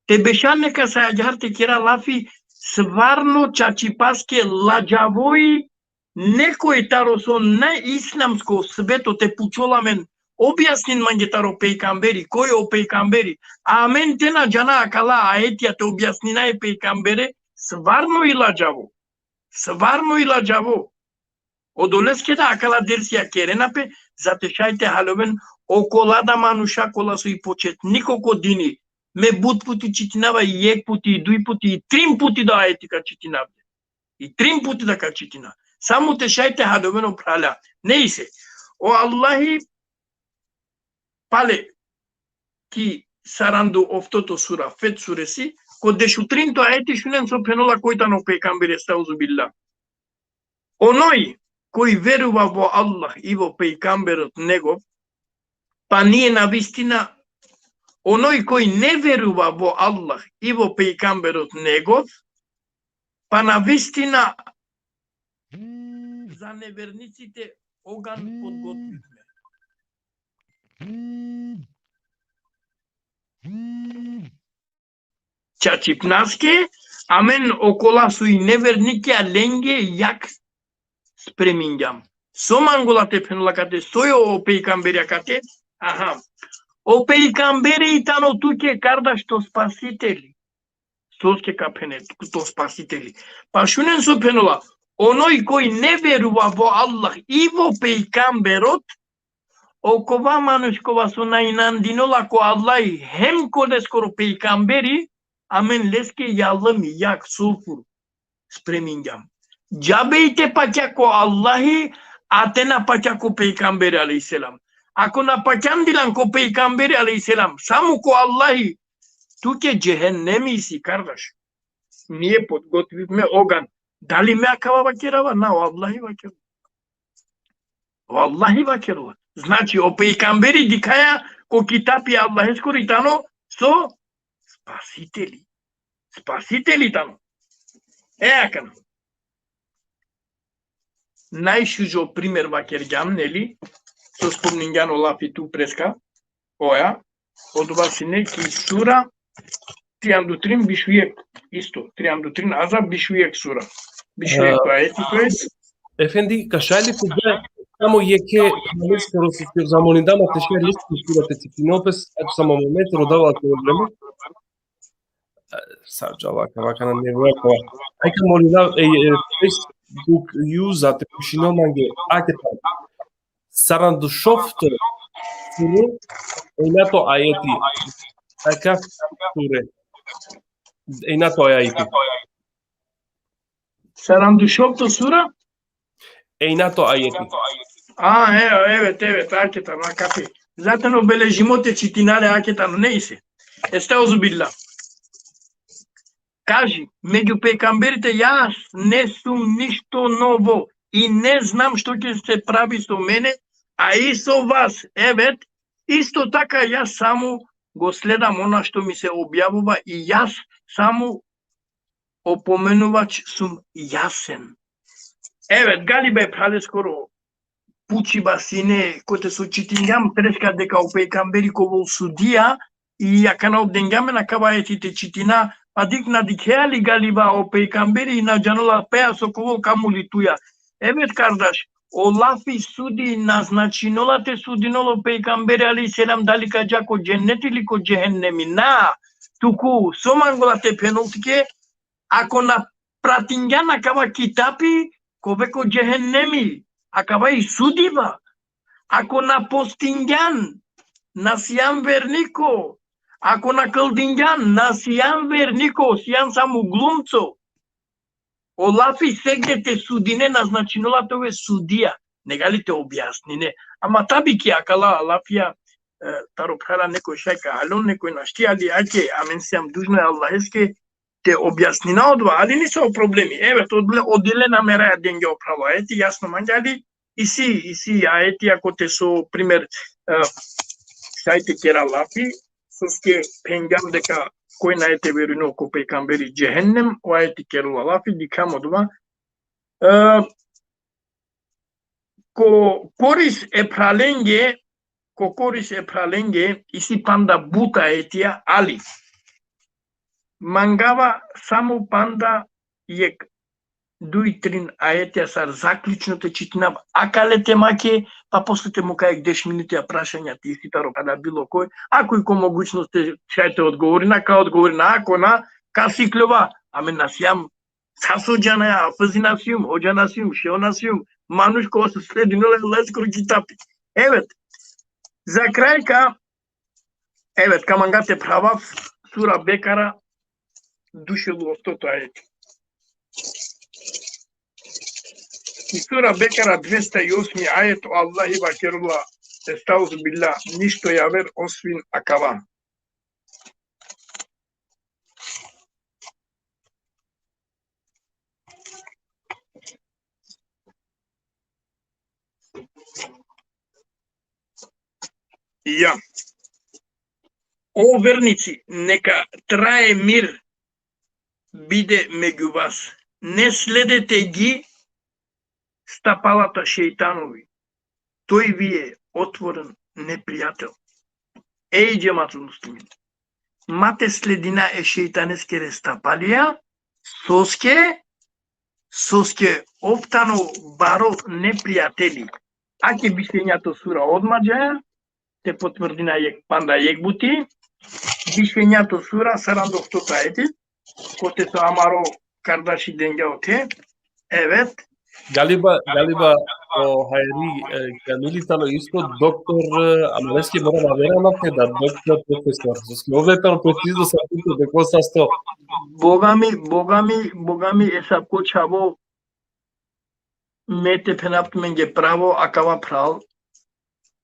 Te bešane ka sa ajar te kira lafi svarno čačipaske lađavoi некој таро со неисламско свето те пучоламен објаснин манге таро пејкамбери, кој о пејкамбери, а мен тена џана акала аетија те објаснина е пејкамбере, сварно и лаџаво. Одолеске да акала дерсија керенапе, зате шајте халовен околада мануша кола со и почет николко дини, ме буд пути читинава и јек пути, и дуј пути, и трим пути да аетика читинавде. И трим пути да ка читина. Само те шајте хадовено праля. Не се. О Аллахи пале ки саранду офтото сура, фет суреси, ко дешутринто аети шунен со пенола којтано пејкамбере стаузу билла. Оној кој верува во Аллах и во пејкамберот негов, па ние на вистина, оној кој не верува во Аллах и во пејкамберот негов, па на вистина за неверниците оган подготвивме. Чачипнаске, амен окола со и невернике аленге јак спреминѓам. Со манголате пенлакате, сојо о пејкамберијакате, о пејкамбери тано туке карда што спасители. Соске капене, то спасители. Па шунен со пенола, оној кој не верува во Аллах и во пејкамберот, окова манушкова со најнандинола ко Аллах хем коде скоро пејкамбери, амен леске јалым јак сулфур спреминѓам. Џабејте паќа ко Аллахи, а те на паќа ко пејкамбери алейхиселам. Ако на паќандилан ко пејкамбери алейхиселам, само ко Аллахи, туке џехеннеми си кардаш. Ние подготвивме оган. Дали ме акава вакерава? На, Аллахи вакерува. Аллахи вакерува. Значи, о пејкамбери дикаја ко китапи Аллахи скори тано со спасители. Спасители тано. Акано. Најшужо пример вакерѓам, нели? Со спомнинѓано лафи ту преска. Оја. Од васине ки сура Триандутрин бишвиек исто. Триандутрин азаб бишвиек сура. Бишвиек аети тоес. Ефенди, кашајли кога само јеке скоро се замолиндама те ше листи сурате цикинопес, само момент родава проблеми. Саџава вака на невојакова. Ајка молина Facebook user te пишиноманге ајте саранду шофто суру ејнато ајети. Ајка суре. Ејнато ајети. Саранду шофто сура? Ејнато ајети. Evet, hakikaten hakikaten. Zaten o böyle jimote çitinale hakikaten neyse. Estağfirullah. Kaži, među pejgamberите јас не сум ништо ново и не знам што ќе се прави со мене, а и со вас. Evet, исто така јас само го следам она што ми се објавува и јас само опоменувач сум јасен. Evet, Галибе прале скоро puci basine kote su citingam treska de ka peikamberi ko vol sudia i akana obdengam na kabayeti te citina adik na dikheali galiba o peikamberi na janola pea so ko vol kamulituya. Evet kardeş, o lafi sudi naznačinola te sudinolo peikamberi aleyhisselam dalika jako cenneti liko cehennemi na tuku somangola te penultike ako na pratingyan akaba kitapi kobeko cehennemi akaba i sudiba ako na postingyan nasiam verniko ako na kaldingyan nasiam verniko siam samu glumco o lafi segde te sudine naznačinola to je sudija negali te objasnine ama tabii ki akala lafia tarophala neko šajka alon neko našti ali ake amensiam dužno je Allah eske te objasnina odva, ali nisu o problemi. Evet, odjelena mera je denge opravo ajeti, jasno manjali, isi ajeti, ako te su, primer, šajte kera lafi, soske pengam deka koji na ete verino ko peikamberi cehennem, o ajeti keru lafi, dikam odva. Ko koris e pralenge, isi panda buta etia ali. Mangava samo panda jek 2-3 ajetja sar zaključno te čitinam, akale te make, pa posle te mu kajek 10 minuta prašanja ti si taro kada bilo koj, ako i ko mogućnost te šajte odgovorina, ka odgovorina, ako na, ka sikljova, ame nasijam sasođana ja, făzi nasijum, hođa nasijum, šeo nasijum, manuš ko se sledi nole leskoro kitapi. Evet, za kraj ka mangate prava sura Bekara, dušelu od toto ajeti. I sura Bekara 208. ajet o Allahi bakerullah estauzu billah ništo javer osvin akava. Ja. O vernici, neka traje mir bide među vas. Ne sledete gi stapalata šeitanovi. Той ви е отворен неприятел. Ей, джемаtul muslimin. Mate sledina e šeitaneskere stapalija, soske optano baro neprijateli. Ake bišenjato sura odmađaja, te potvrdina jek panda jek buti, bišenjato sura sarandok totayeti, kote to amaro kardaši dengaote, evet. Galiba o Hayri militalo isto doktor Amareski mora avea noapte, dar doctor profesor. Ovdje tamo precizo sa punto de cosa sto. Bogami esa počavo mete penapt menge pravo akava pral.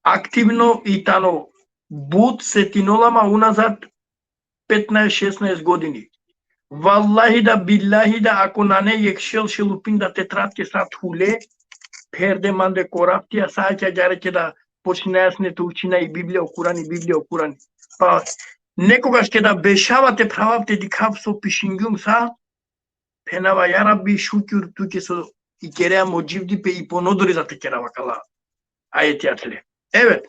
Aktivno i tano bud setinolama unazad 15-16 godini. Vallahi da billahi da ako na ne jekšel šelupin da tetratke sad hule, perde mande koraptija saća gareke da počne jasnete učina i Biblija o Kurani. Pa nekogaš da bešavate pravapte dikav so pishingum sa, penava ja Rabbi šukur tuke so i kerea mođivdi pe i ponodori za te kerava kala ajeti atle. Evet.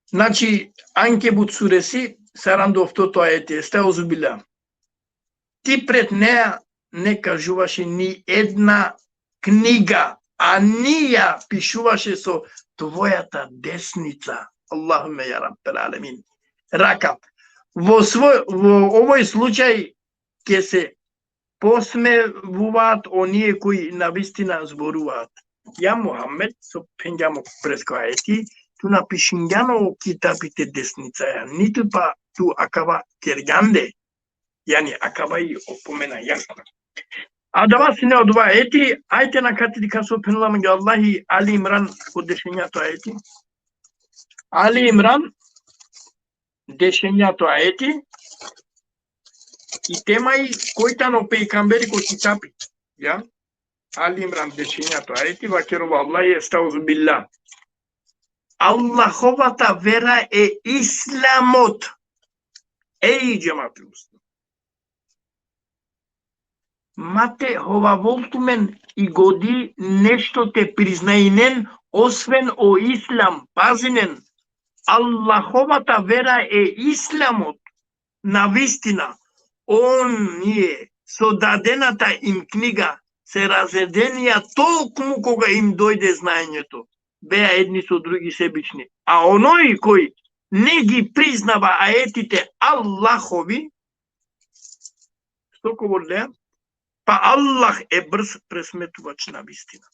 Znači, Ankebut suresi, sarandoftoto ajeti, estauzu billah. Ti pred neja ne kažuvaše ni една knjiga, a nija pišuvaše so tvojata desnica. Allahumme ja rabbel alemin. Raka. Во овој случај ќе се посмевуваат оние кои навистина зборуваат. Ја Мухаммед со пенѓамо преско ајети, ту напишингјано китапите десница ја, ниту па ту акава керганде. Yani akabayı opomena jasna. Adava sine odva eti, ajte na katidi kaso penulamın Allahi Ali İmran o deşenjato eti. Ali İmran deşenjato eti i temai koitano peikamberi ko kitapi. Ja? Ali İmran deşenjato eti vakeru Allahi estauzu billah. Allahovata vera e islamot. Ey cemaat-ı Müslüman. Mate, voltumen i godi nešto te priznainen osven o islam. Pazinen, Allahovata vera islamot na vistina. On je sodadenata im knjiga se razredenija tolkmu koga im dojde znanjeto. Bea jedni su drugi sebični. A onoj koji ne gi priznava ajetite Allahovi, što govorlja, pa Allah je brz presmetuvač na vistina.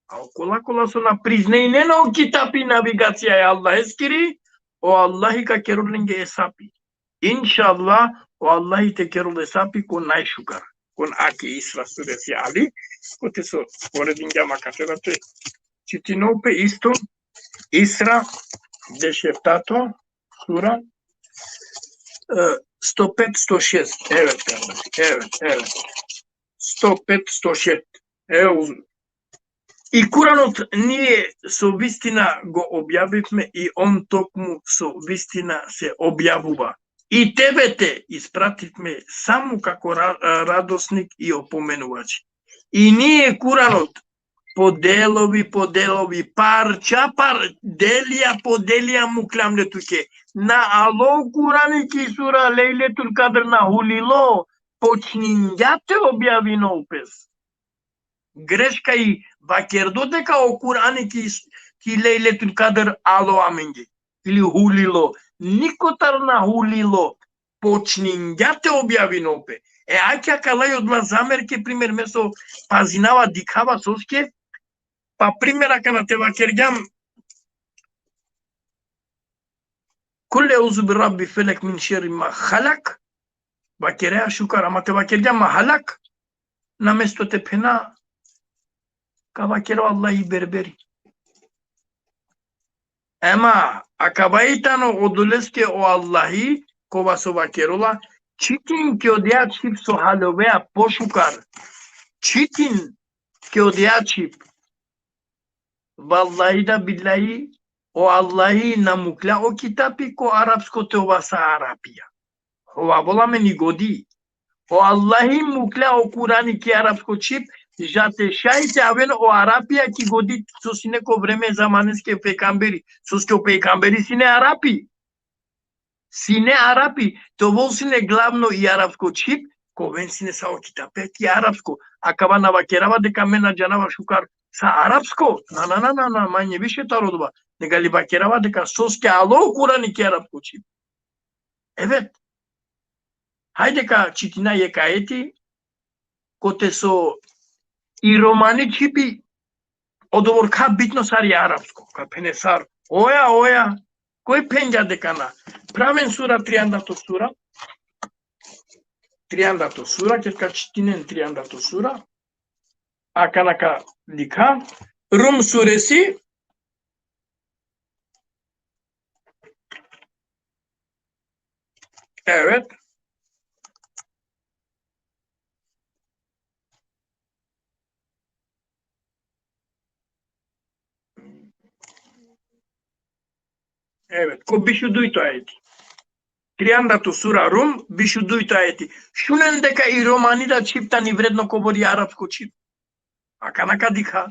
A okola su na priznajneno kitapi navigacija je Allah eskiri, o Allahi ka kerulinge esapi. İnşallah o Allahi te kerule sapi kon najšukar, kon aki Isra suresi Ali, kote so poredinga makaterate citinope isto, Isra deşeftato sura 105-106, evet kardeş, evet, 105-106, evo uzun. I Kuranot nije so vistina go objavitme i on tokmu so vistina se objavuva. I tebe te ispratit me samo kako radosnik i opomenuvač. I nije Kuranot po delovi, parča, delija muklamne tuke. Na alo Kurani ki sura Lejletul Kadr na hulilo, počninjate objavino upes. Greška i vakerdo deka o Kurani ki Lejletul Kadr alo amenge. Ili hulilo. Nikotar na hulilo, počninjate objavino opet. Akia kalai odla zamerke, primer meso pazinava dikava soske, pa primera kana te vakergam kulle uzu bi rabbi felek min şerri ma halak, vakerea şukar ama te vakergam ma halak, namesto te pena, ka vakero Allahi berberi. Ama akabaitano oduleske o Allahi kovasova kerola čitin ke odjačip so halovea pošukar. Čitin ke odjačip vallahi da billahi o Allahi namukla o kitapi ko arapsko te ovasa Arapija. Ova vola meni godi. O Allahi mukla o Kurani ki arapsko čip Jate šajte avel o Arapia ki godi sus neko vreme zamaneske pejgamberi. Sus ke pejgamberi sine Arapi. Sine Arapi. To vol sine glavno i arapsko čip, ko ven sine sa o kitape ki arapsko. Akava navakerava deka mena janava šukar sa arapsko. Na, manje više tarodova. Nega li vakerava deka sus ke alo Kurani ki arapsko čip. Evet. Hajde ka čitina je kaeti, kote so i romani čipi odovor ka bitno sar je arapsko, ka penesar. Oja, koji penja dekana? Praven sura 30 sura. 30 sura, ker ka čitinen 30 sura. Akanaka dika. Rum suresi. Evet. Evet, ko bishuduyto ayeti. 30 sura Rum, bishuduyto ayeti. Šunen deka i romani da čipta ni vredno govori arapsko čip. A kanaka dika.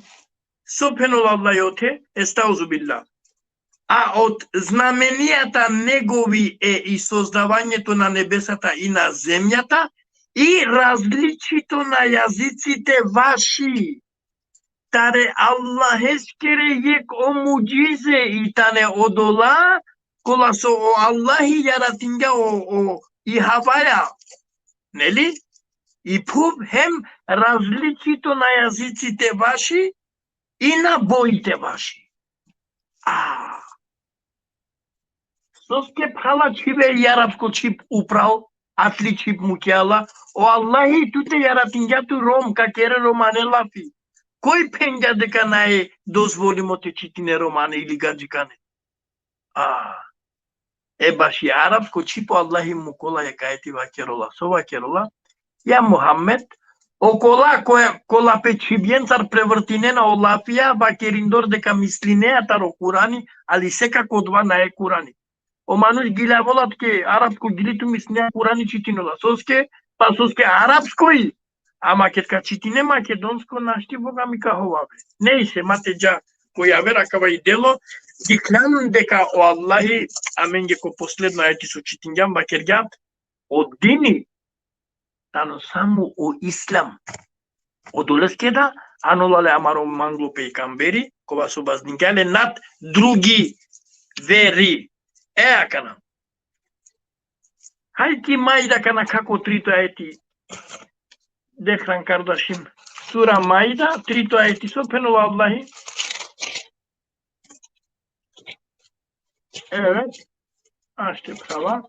Subhanallah Allahote, estauzu billah. A od znamenijata negovi i sozdavanjeto na nebesata i na zemljata i različito na jazicite vaši. Tare Allah eskere yek o mucize itane odola kolaso o Allahi yaratinga o i havaya. Neli? I pub hem različito na jazicite vaši i na bojite vaši. Soske phala čive yarapsko čip uprav, atli čip mukiala, o Allahi tute yaratinga tu rom kakere romane lafi. Koji penja deka nae dozvolimo te čitine romane ili gađikane? Baš je arapsko čipo Allahi mukola je kajeti vakerola. So vakerola, ja Muhammed, okola kola pe čibjencar prevrtinena o lafija vakerindor deka mislinea taro Kurani, ali seka kodva nae Kurani. O manuš gila volat ke arapsko gilitu mislinea Kurani čitinola. Soske arapskoj Ама keď čitine Македонско нашти Бога ми каховаве. Не се мате джа која вера кава и дело, диклянун дека о Аллахи, амен ко последно ајти со читињам бакергјат, од дини, тано само о Ислам. Од олескеда, анолале амаро мангло пейкамбери, кога со баздинкале над други вери. Акана. Хајти мајда кана како трито ајти Дехран Кардашим. Сура Маида, трито ајти со пенува Аллахи. Evet. Açtık hava.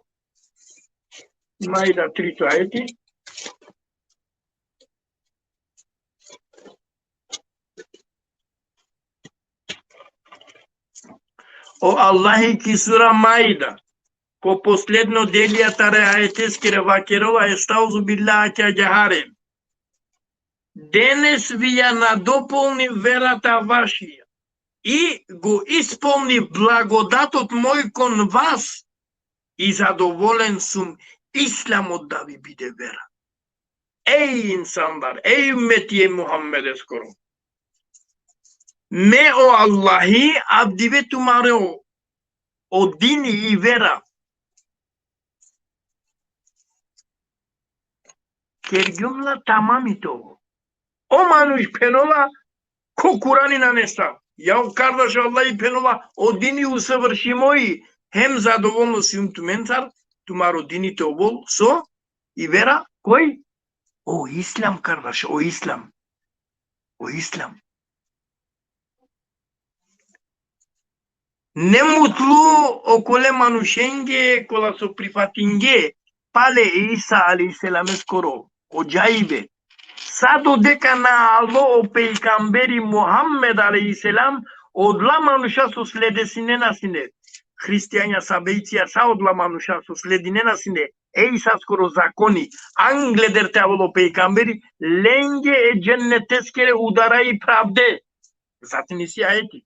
Maida trito aeti. O Allahi ki sura Maida. Ko posledno delija tare aeteskire vakerova estauzu billaha kja jaharem. Денес ви ја надополни верата вашија и го исполни благодатот мој кон вас и задоволен сум Исламот да ви биде вера. Еј инсандар, еј умметие Мухаммеде скоро. Ме о Аллахи абдиве тумаре о дини и вера. Кергюмла тамами того. O manuş penova ko Kur'an'ı nanesta. Ya kardeş Allah'ı penova o dini usavršimo hem zadovoljno si tumentar, tumaro dini to bol, so i vera koji? O İslam kardeş, o İslam. O İslam. Ne mutlu o kole manuşenge kola so prifatinge pale Isa aleyhisselam skoro o caibe. Садо дека на Алло пейгамбери Мухаммед алейхиселам одламануша со следесине на сине. Христијања сабејција са одламануша со следине на сине. Еј са скоро закони. Англедерте Алло пейгамбери ленге е дженнетескере удара и правде. Затини си аети.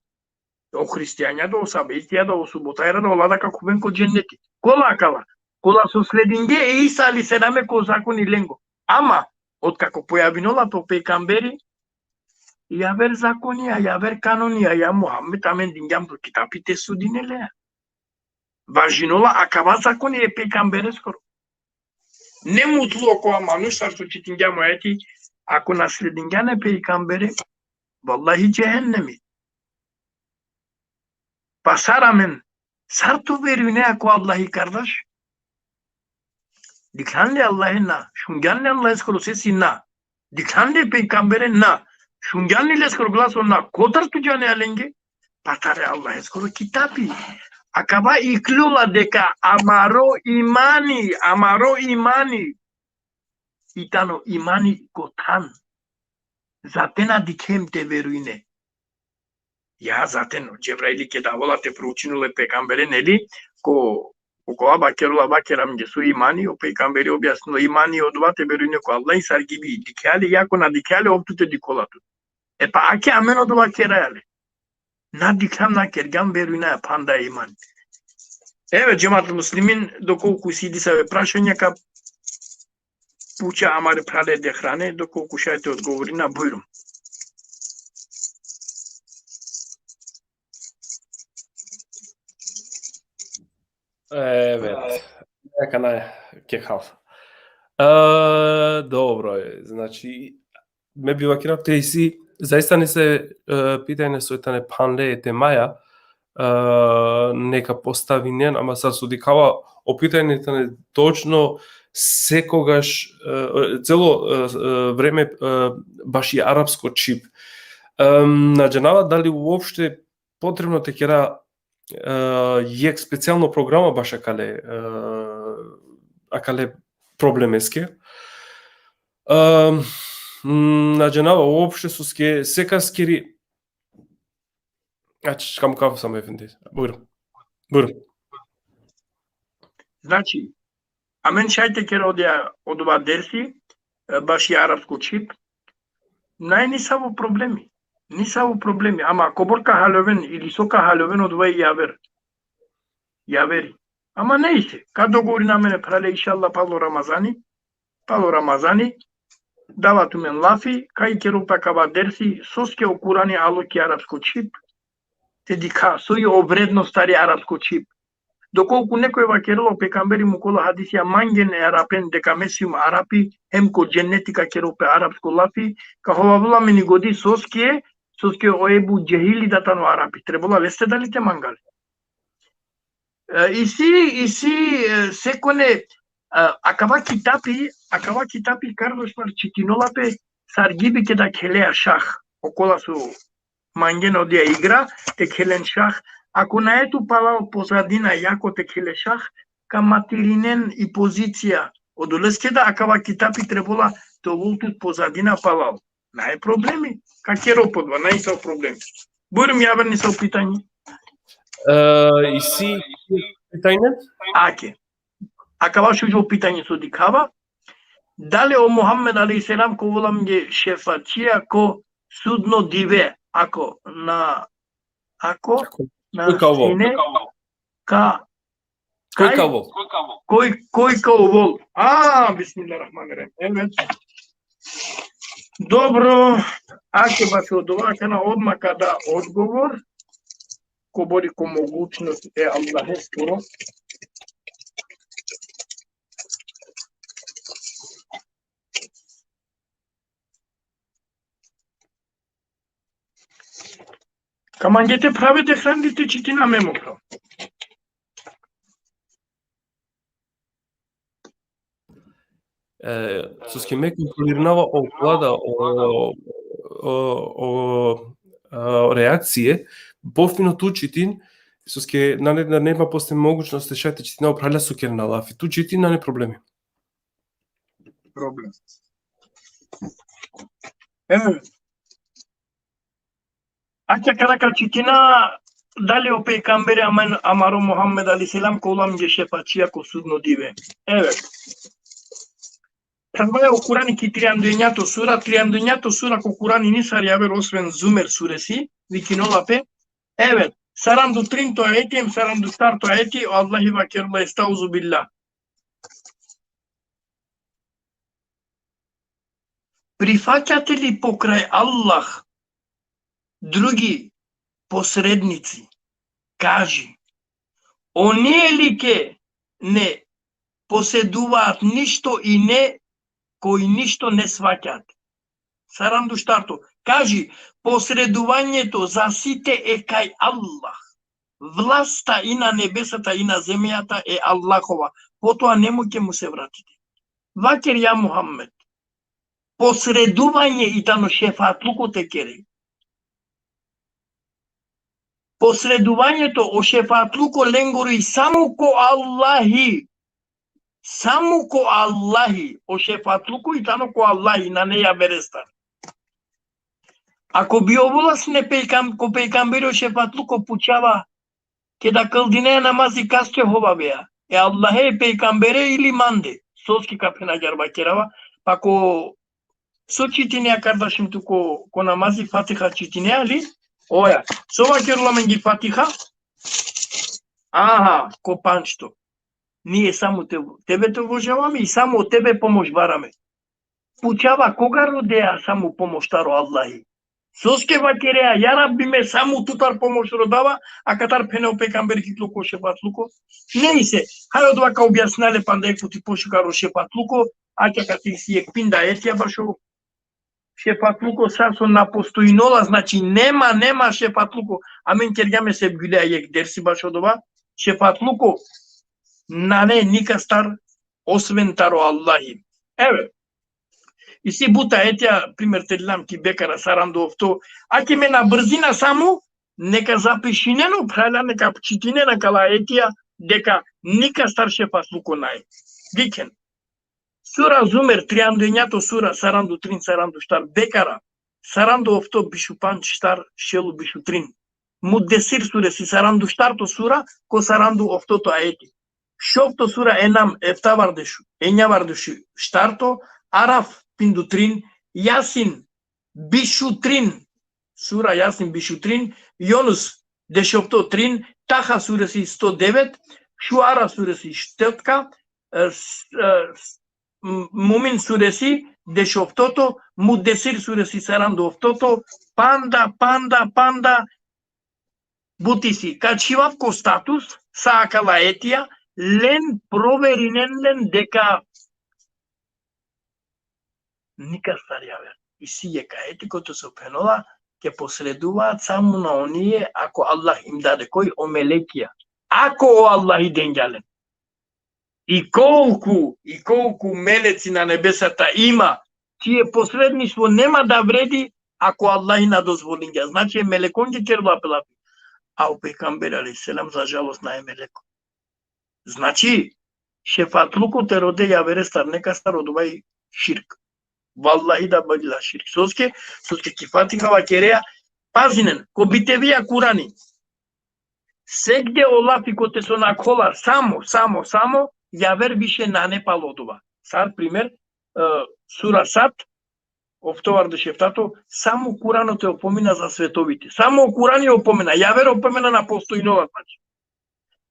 О христијања до сабејција до суботајра до олада како вен ко дженнети. Кола кала. Кола со слединге Иса алейхиселаме ко закони ленго. Ама откако појавинола по пейгамбери, ја вер законија, ја вер канонија, ја Мухаммед амен дингам по китапите судинеле. Важинола акава закони е пейгамбере скоро. Не мутлу која мануш сар со читингам ајти, ако наследингане пейгамбере, валлахи джехеннеми. Па сарамен, сарту веруне ако Аллахи кардаш, Dikhanle Allah'e na, şunganle Allah'e skoro sesi na, dikhanle peygambere na, şunganle le skoro glaso na, kodar tujane alenge, patare Allah'e skoro kitapi. Akaba iklula deka amaro imani, itano imani kotan, zatena dikhem te veruine. Ja zaten Cebrail'i ke davola te proučinule peygambere neli, ko Кога бакерам ги со имани, о пейгамбери објаснило имани од два те верујне ко Аллах и сар ги би дикјале, јако на дикјале оптуте диколату. Епа аке амен од ова керајале. На дикам на кергам верујне панда имани. Еве джемат муслимин доколку си дисаве прашања ка пуча амаре прале де хране, доколку шајте одговори на бујрум. Evet. Neka na kehal. Dobro je. Znači, me bi vakirao te si, zaista ne se pitanje su etane panle te maja, neka postavinen, ама са судикава опитањето не точно секогаш цело време баш и арапско чип. На джанава дали уопште потребно те кера јек специјално програма баш акале проблемеске. На джанава уопште су сека скери. Каму кафу само ефенди. Бујрум. Значи, амен шајте ке родија од ова дерси, баш и арапско чип, нај са во проблеми. Ни са во проблеми, ама ако борка халовен или сока халовен од ова јавери. Ама не се, кад договори на мене прале иншалла пало Рамазани, Дават мен лафи, кај ке рупа кава дерси, соске о Курани алоки арапско чип, те дика, сој обредно стари арапско чип. Доколку некој вакерело пекамбери му кола хадисија манген е арапен дека месиум арапи, хемко дженетика керопе арапско лафи, ка ховавула мени годи соске оебу джехили датано арапи. Требола лесте дали те мангали. Иси секоне акава китапи Карлос Марчитинолапе саргиби ке да келеа шах. Окола су манген одија игра, те келен шах. Ако на ето палао позадина јако те келе шах, ка матилинен и позиција од лескеда, акава китапи требола то волтут позадина палао. Нај проблеми. Какеро подва, нај са проблеми. Бурим јавен са питање. И си питање? Аке. Акава шуџо питање со дикава. Дали о Мухаммед алейхиселам ко волам ге шефачија ко судно диве, ако на сине, Кој каво? Кој као вол? Бисмиллахиррахманиррахим. Еве. Добро, аке баш од овака на одмака да одговор, ко бори ко могучност е Аллахе скоро. Камангете правите храните читина мемока. Soske me контролирнава оглада о реакције, пофино тучитин, soske да нема после могучност да шете читина опраля сукер на лафи. Ту читина не проблеми. Проблем. Аќа карака читина дали о пейгамбери амаро Мухаммед алейхиселам колам ге шефачија ко судно диве. Еве. Прваја о Курани ки 32 сура ко Курани ни са јавер освен Зумер суреси, викинолапе. Еве, сарам до 3 ајети, сарам до 4 ајети, Аллахи вакерла естаузу билла. Прифаќате ли покрај Аллах други посредници? Кажи, оние ли ке не поседуваат ништо и не кои ништо не сваќаат? Сарам до штарто. Кажи, посредувањето за сите е кај Аллах. Власта и на небесата и на земјата е Аллахова. Потоа нему ќе му се вратите. Вакер ја Мухаммед. Посредување и тано шефатлукот е кере. Посредувањето о шефатлуко ленгори само ко Аллахи. Само ко Аллахи. О шефатлуко и тано ко Аллахи на неја берестар. Ако би оволас не ко пейгамбери о шефатлуко пучава ке да кълдинеја намази касче ховавеа. Е Аллахе пейгамбере или манде. Соски капена ѓарба керава. Па ко со читинеја кардашим туко ко намази фатиха читинеја ли? Оја, со вакерламен ги фатиха. Ко панчто. Ние само тебе те уважаваме и само од тебе помош бараме. Пучава кога родеа само помоштаро Аллахи. Соске вакереа, ја рабби ме само тутар помош родава, а катар пенео пекамбер китлуко шефатлуко. Не и се, хај од вака објаснале пандеко ти пошукаро шефатлуко, аќа кати си екпинда етија башо. Шефатлуко сасо на постоинола, значи нема шефатлуко, а мен кергаме се бгулеа јек дерси башо дова. Шефатлуко на не ника стар, освен таро Аллахи. Еве, и си бута етја, пример телилам ки бекара сарам до овто, а ке ме на брзина само, нека запишинено, прајла нека читинена кала етја, дека ника стар шефатлуко нај. Викен. Сура Зумер, 32 сура, сарам до 3, сарам до 4, бекара, сарам до овто бишу панч штар, шелу бишу 3. Муддесир суреси, сарам до 4 сура, ко сарам до овтото аети. Шовто сура енам ефтавардешу, ењавардешу штарто, Араф пинду 3, Јасин бишу 3, сура Јасин бишу 3, Јонус дешовто 3, Таха суреси 109, Шуара суреси штетка, Mumin suresi deşoftoto, Muddessir suresi sarandoftoto, panda, butisi. Kaçivap ko status, sa akala etia, len proverinen deca nika stariaver. Isi je ka etiko to se penola, ke posredува само на оние ако Allah им даде кој о мелекија. Ако о Allah и денгален. И колку мелеци на небесата има, чие посредништво нема да вреди ако Allah и на дозволинја. Значи мелекон ќе керва пелапи. А у пекамбер алейхиселам за жалост на мелеко. Значи шефатлуку те роде ја вере стар нека стародува и ширк. Vallahi da badila şirk. Soske kifati hava kereya pazinen ko bitevia Kurani. Segde olafi ko te sona kolar samo javer više na Nepalodova. Sad primer sura Sat овтовар да шефтато само Курано те опомина за световите. Само Куран ја опомена, јавер опомена на постојнова значи.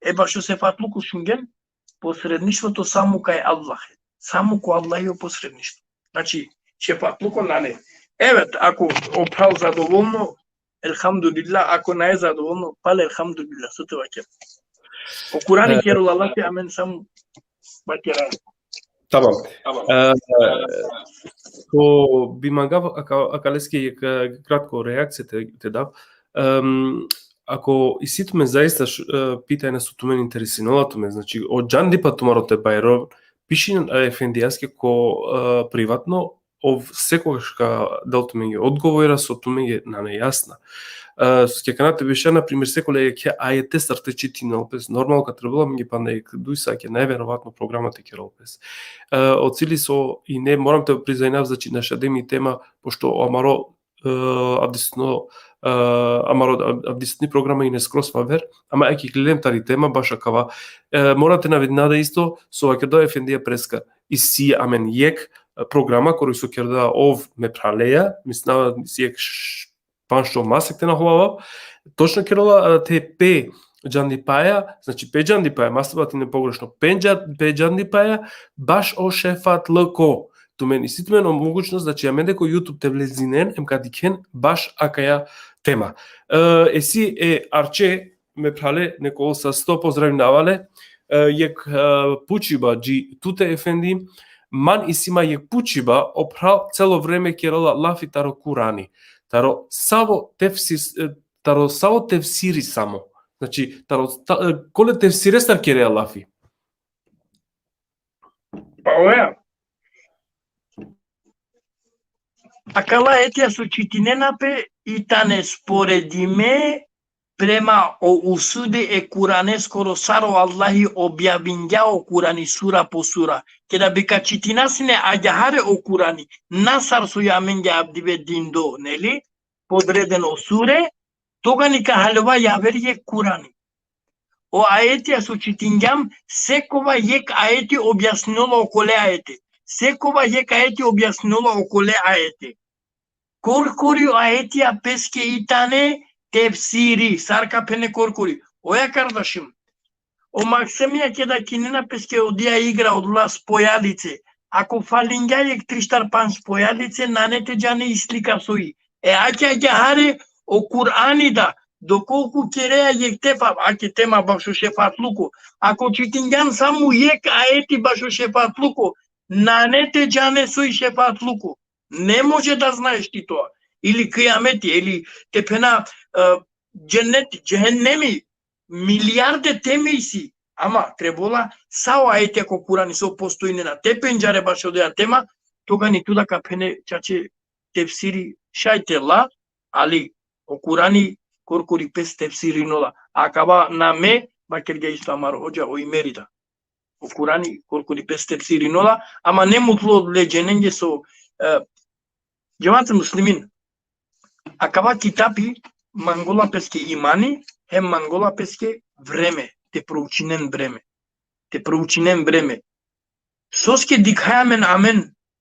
Еба што се фатлуку шунген посредништвото само кај Аллах. Само ко Аллах е посредништво. Значи, шефатлуко на не. Evet, ако опрал задоволно, елхамдулилlah, ако не е задоволно, пал елхамдулилlah, сото ваке. О Курани керул Аллах, амен само бакера. Тамам. Ko bi magав, акалески кратко реакција те дав. Ако и сите ме заиста питање со тумен интересинолато ме, значи од Джандипа тумароте бајро пиши ефендијаски ко приватно секогаш далту ме ги одговора со туме ги на нејасна. Ке канате беше на пример секоле ќе ајете старте читина опес нормално ка требало ми ги панде дујса ќе најверојатно програмата ќе ролпес. Оцили со и не морам те признајнав значи наша деми тема пошто амаро абдисни програма и не скросва вер, ама еки гледам тари тема баш акава морате наведнада исто со ќе до ефендија преска и си амен јек програма кој со керда ов ме пралеја, мислам си јек паншто масекте на хубава, точно керола те пе Джандипаја, значи пе Джандипаја, масабати не погрешно, пе Джандипаја, баш о шефат лко. Тумен и ситмен могучност, значи ја менде кој YouTube те влезинен, кадикен баш акаја тема. Еси арче ме прале некој са 100 поздравинавале, јек пучиба джи туте ефенди, ман и сима јек пучиба опрал цело време керола лафи таро Курани. Таро саво тефсири само. Значи, коле тефсире стар кереа лафи? Па оја. Акала етија со читиненапе и та не споредиме према о усуде е Куране скоро саро Аллахи објавиња о Курани сура по сура. Кеда бека читинасине аѓахаре о Курани, насар со јаменѓа абдиве диндо, нели? Подредено суре, тога ника халува јавери е Курани. О аетија со читинѓам, секова јек аети објаснила околе аети. Секова јек аети објаснила околе аети. Коркори аетија песке итане, тефсири, сарка пене коркори. Оја кардашим. О Максимија ќе да кинена песке одија игра од влас појадице. Ако фалинѓа јек триштар пан појадице, нанете джане и слика сои. Аќа ѓахаре о Курани да, доколку кереја јек тефа, аке тема башо шефатлуку. Ако читинган само јек аети башо шефатлуку, нанете джане сои шефатлуку. Не може да знаеш ти тоа. Или кијамети, или тепена дженнети, джехеннеми, милиарде теми си. Ама требола сао аете ко Курани со постојне на тепенџаре баш одеа тема, тога ни туда капене чаче тефсири шајтела, али о Курани коркори пес тефсири нола. Акаба на ме бакерге исто амаро оџа о имерида. О Курани коркори пес тефсири нола, ама не мутло леџененге со џемаат муслимин. Акава китапи мангола песке имани, хем мангола песке време, те проучинен време. Соске дикхајамен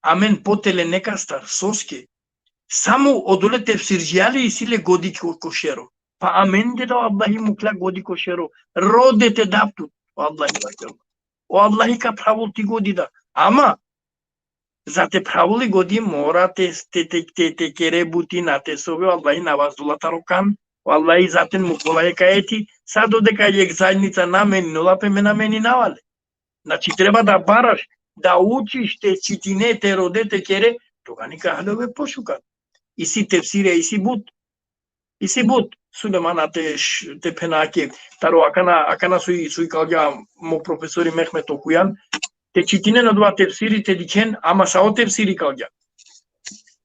амен потеле некастар, соске. Само одоле тефсирџијали и силе годи кошеро. Па амен де да Аллахи мукла годи кошеро. Родете дапту. О Аллахи ка правол ти годи да. Ама, За те правили годи мора те керебути на те сове Аллахи наваздулата рокан, Аллахи затен му колае каети, са додека ек заедница наменила пе ме намени навале. Значи треба да бараш, да учиш те читине, те роде, те кере, тога ни кахлеве пошукат. И си тефсире, и си бут. И си бут. Сулемана те пенаке, таро акана суи калгя мо професори Мехмет Окуян, те читине на два тефсири, те дичен, ама сао тефсири калгя.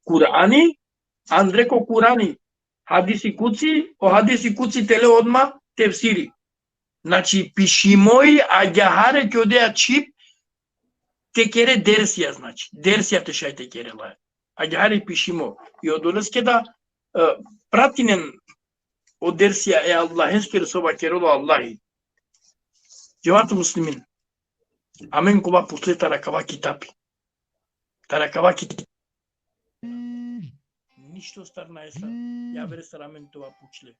Курани, Андреко Курани, хадиси куци теле одма тефсири. Значи пишимои агяхаре кёдеа чип те кере дерсија, значи. Дерсија те шај те кере лај. Агяхаре пишимо. И одолеске да пратинен од дерсија е Аллахескер соба керело Аллахи. Джемат муслимин. Амен кова после таракава китапи. Таракава китапи. Ништо стар на еса. Ја вере стар амен това пучле.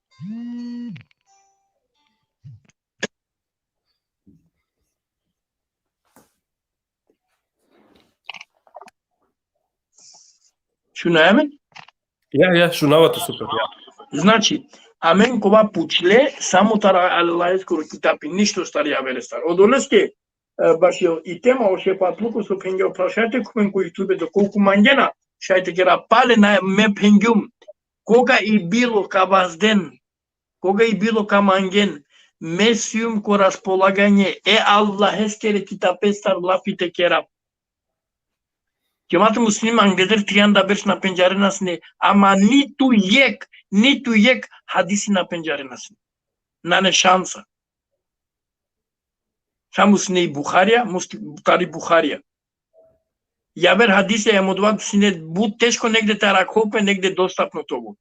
Шунаеме? Ja, šunavate super. Ja. Значи, амен кова пучле, само тара Аллах скоро китапи, ништо стар ја веле стар. Одолеске, баш и тема оше патлуку со пенгео прашајте кој кој тубе до колку мангена, шајте гера пале на ме пенгјум, кога и било кабазден, кога и било каманген, месиум ко располагање е Аллах ескере китапе стар лапите керап. Ҷамоати муслиман гледер триан да берш на пенџаре насне, ама ниту ек хадиси на пенџаре насне. Нане шанса. Само сне и Бухарија, тари Бухарија. Ја бер хадиси ја модуват сине буд тешко негде таракопе, негде достапно того.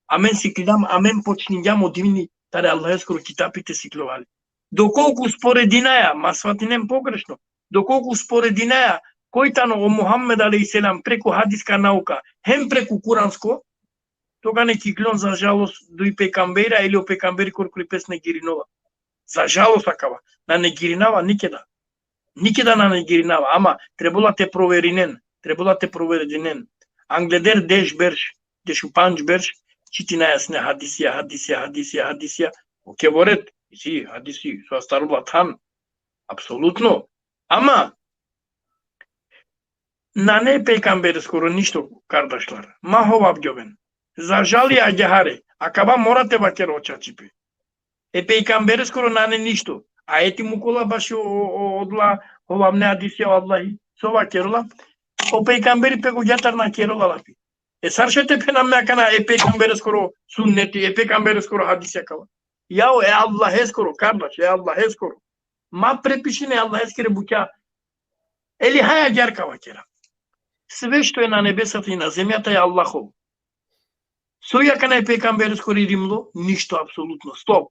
Амен си клидам, амен почнињам одивни таре Аллах скоро китапите си кловали. Доколку спорединаја, ма сватинем погрешно, доколку спорединаја којтано о Мухаммед алейхиселам преку хадиска наука, хем преку куранско, тога не киглон за жалост дуи пекамбера или о пекамбери кој пес не гиринова. За жалост такава. На не гиринава никеда. Никеда на не гиринава, ама требула те проверенен. Англедер деш берш, дешу панч берш, чити на јасне хадисија. Оке ворет, си хадиси, со астарула тан. Апсолутно. Ама на не пекамбер скоро ништо кардашлар. Маховаб ѓовен. За жали агјахаре, акаба морате бакер очачипе. Е пекамбер скоро на не ништо. А ети му кола баш одла овам не адисија Аллахи. Сова керола. О пекамбери пеко ѓатар на керола лапи. Е саршете пенам мекана е пекамбер скоро суннети, е пекамбер скоро хадисија кава. Јао е Аллах скоро кардаш, е Аллах скоро. Ма препишине Аллах скоро буќа. Ели хаја ѓаркава кера. Све што е на небесата и на земјата е Аллахово. Соја кана е пекамбер скоро римло, ништо апсолутно, стоп.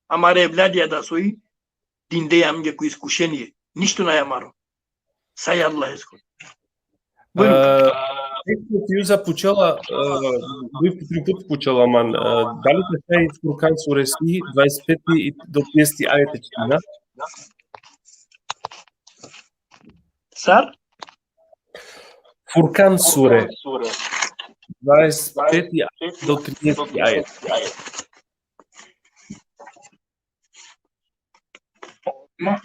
Ама ревлядија да сои, диндејам ге кој искушение, ништо на јамаро. Сај Аллах скоро. Ти започала, три пut почала, ман, дали те сај Фуркан суреси 25 до 30 ајете читина? Сар? Фуркан суре 25 до 30 ајет. Ма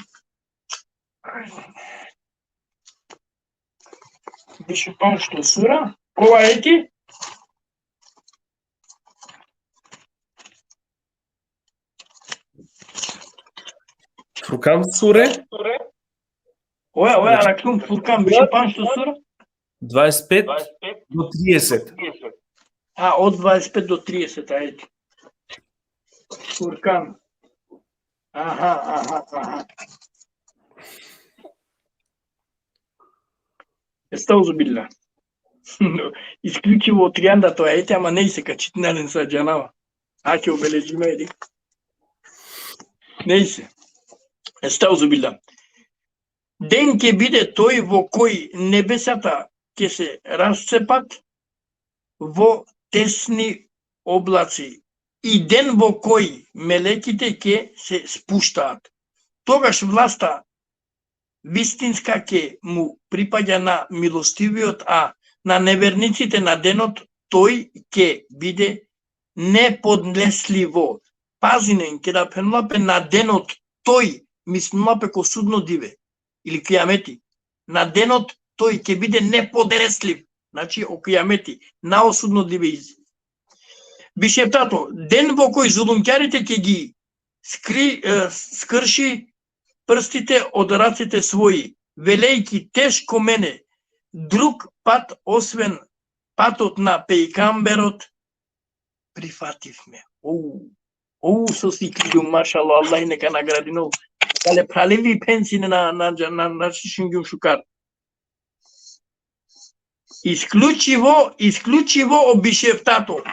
беше панšto сура? Кова ети? Фуркан суре? Оја, раклум Фуркан беше панšto сура? 25 до 30. А, од 25 до 30, ајде. Фуркан. Аха. Естаузубилла. Исклучиво од тријанда тоа ете, ама не се качитнален са џанава. А ќе обележиме еди. Не се. Естаузубилла. Ден ќе биде тој во кој небесата ќе се расцепат во тесни облаци и ден во кој мелеките ќе се спуштаат. Тогаш власта вистинска ќе му припаѓа на милостивиот, а на неверниците на денот тој ќе биде неподлесливо. Пазинен ќе да пенлапе на денот тој мислапе ко судно диве или кијамети. На денот тој ќе биде неподреслив. Значи о кијамети, на осудно диве изи. Бишептато, ден во кој зулумќарите ќе ги скрши прстите од раците своји, велејки тешко мене, друг пат освен патот на пејкамберот, прифативме. Оу, со сикридум, машало, Аллах нека награди ново. Кале праливи пенси на Шишингјум Шукар. Исклучиво обишептато.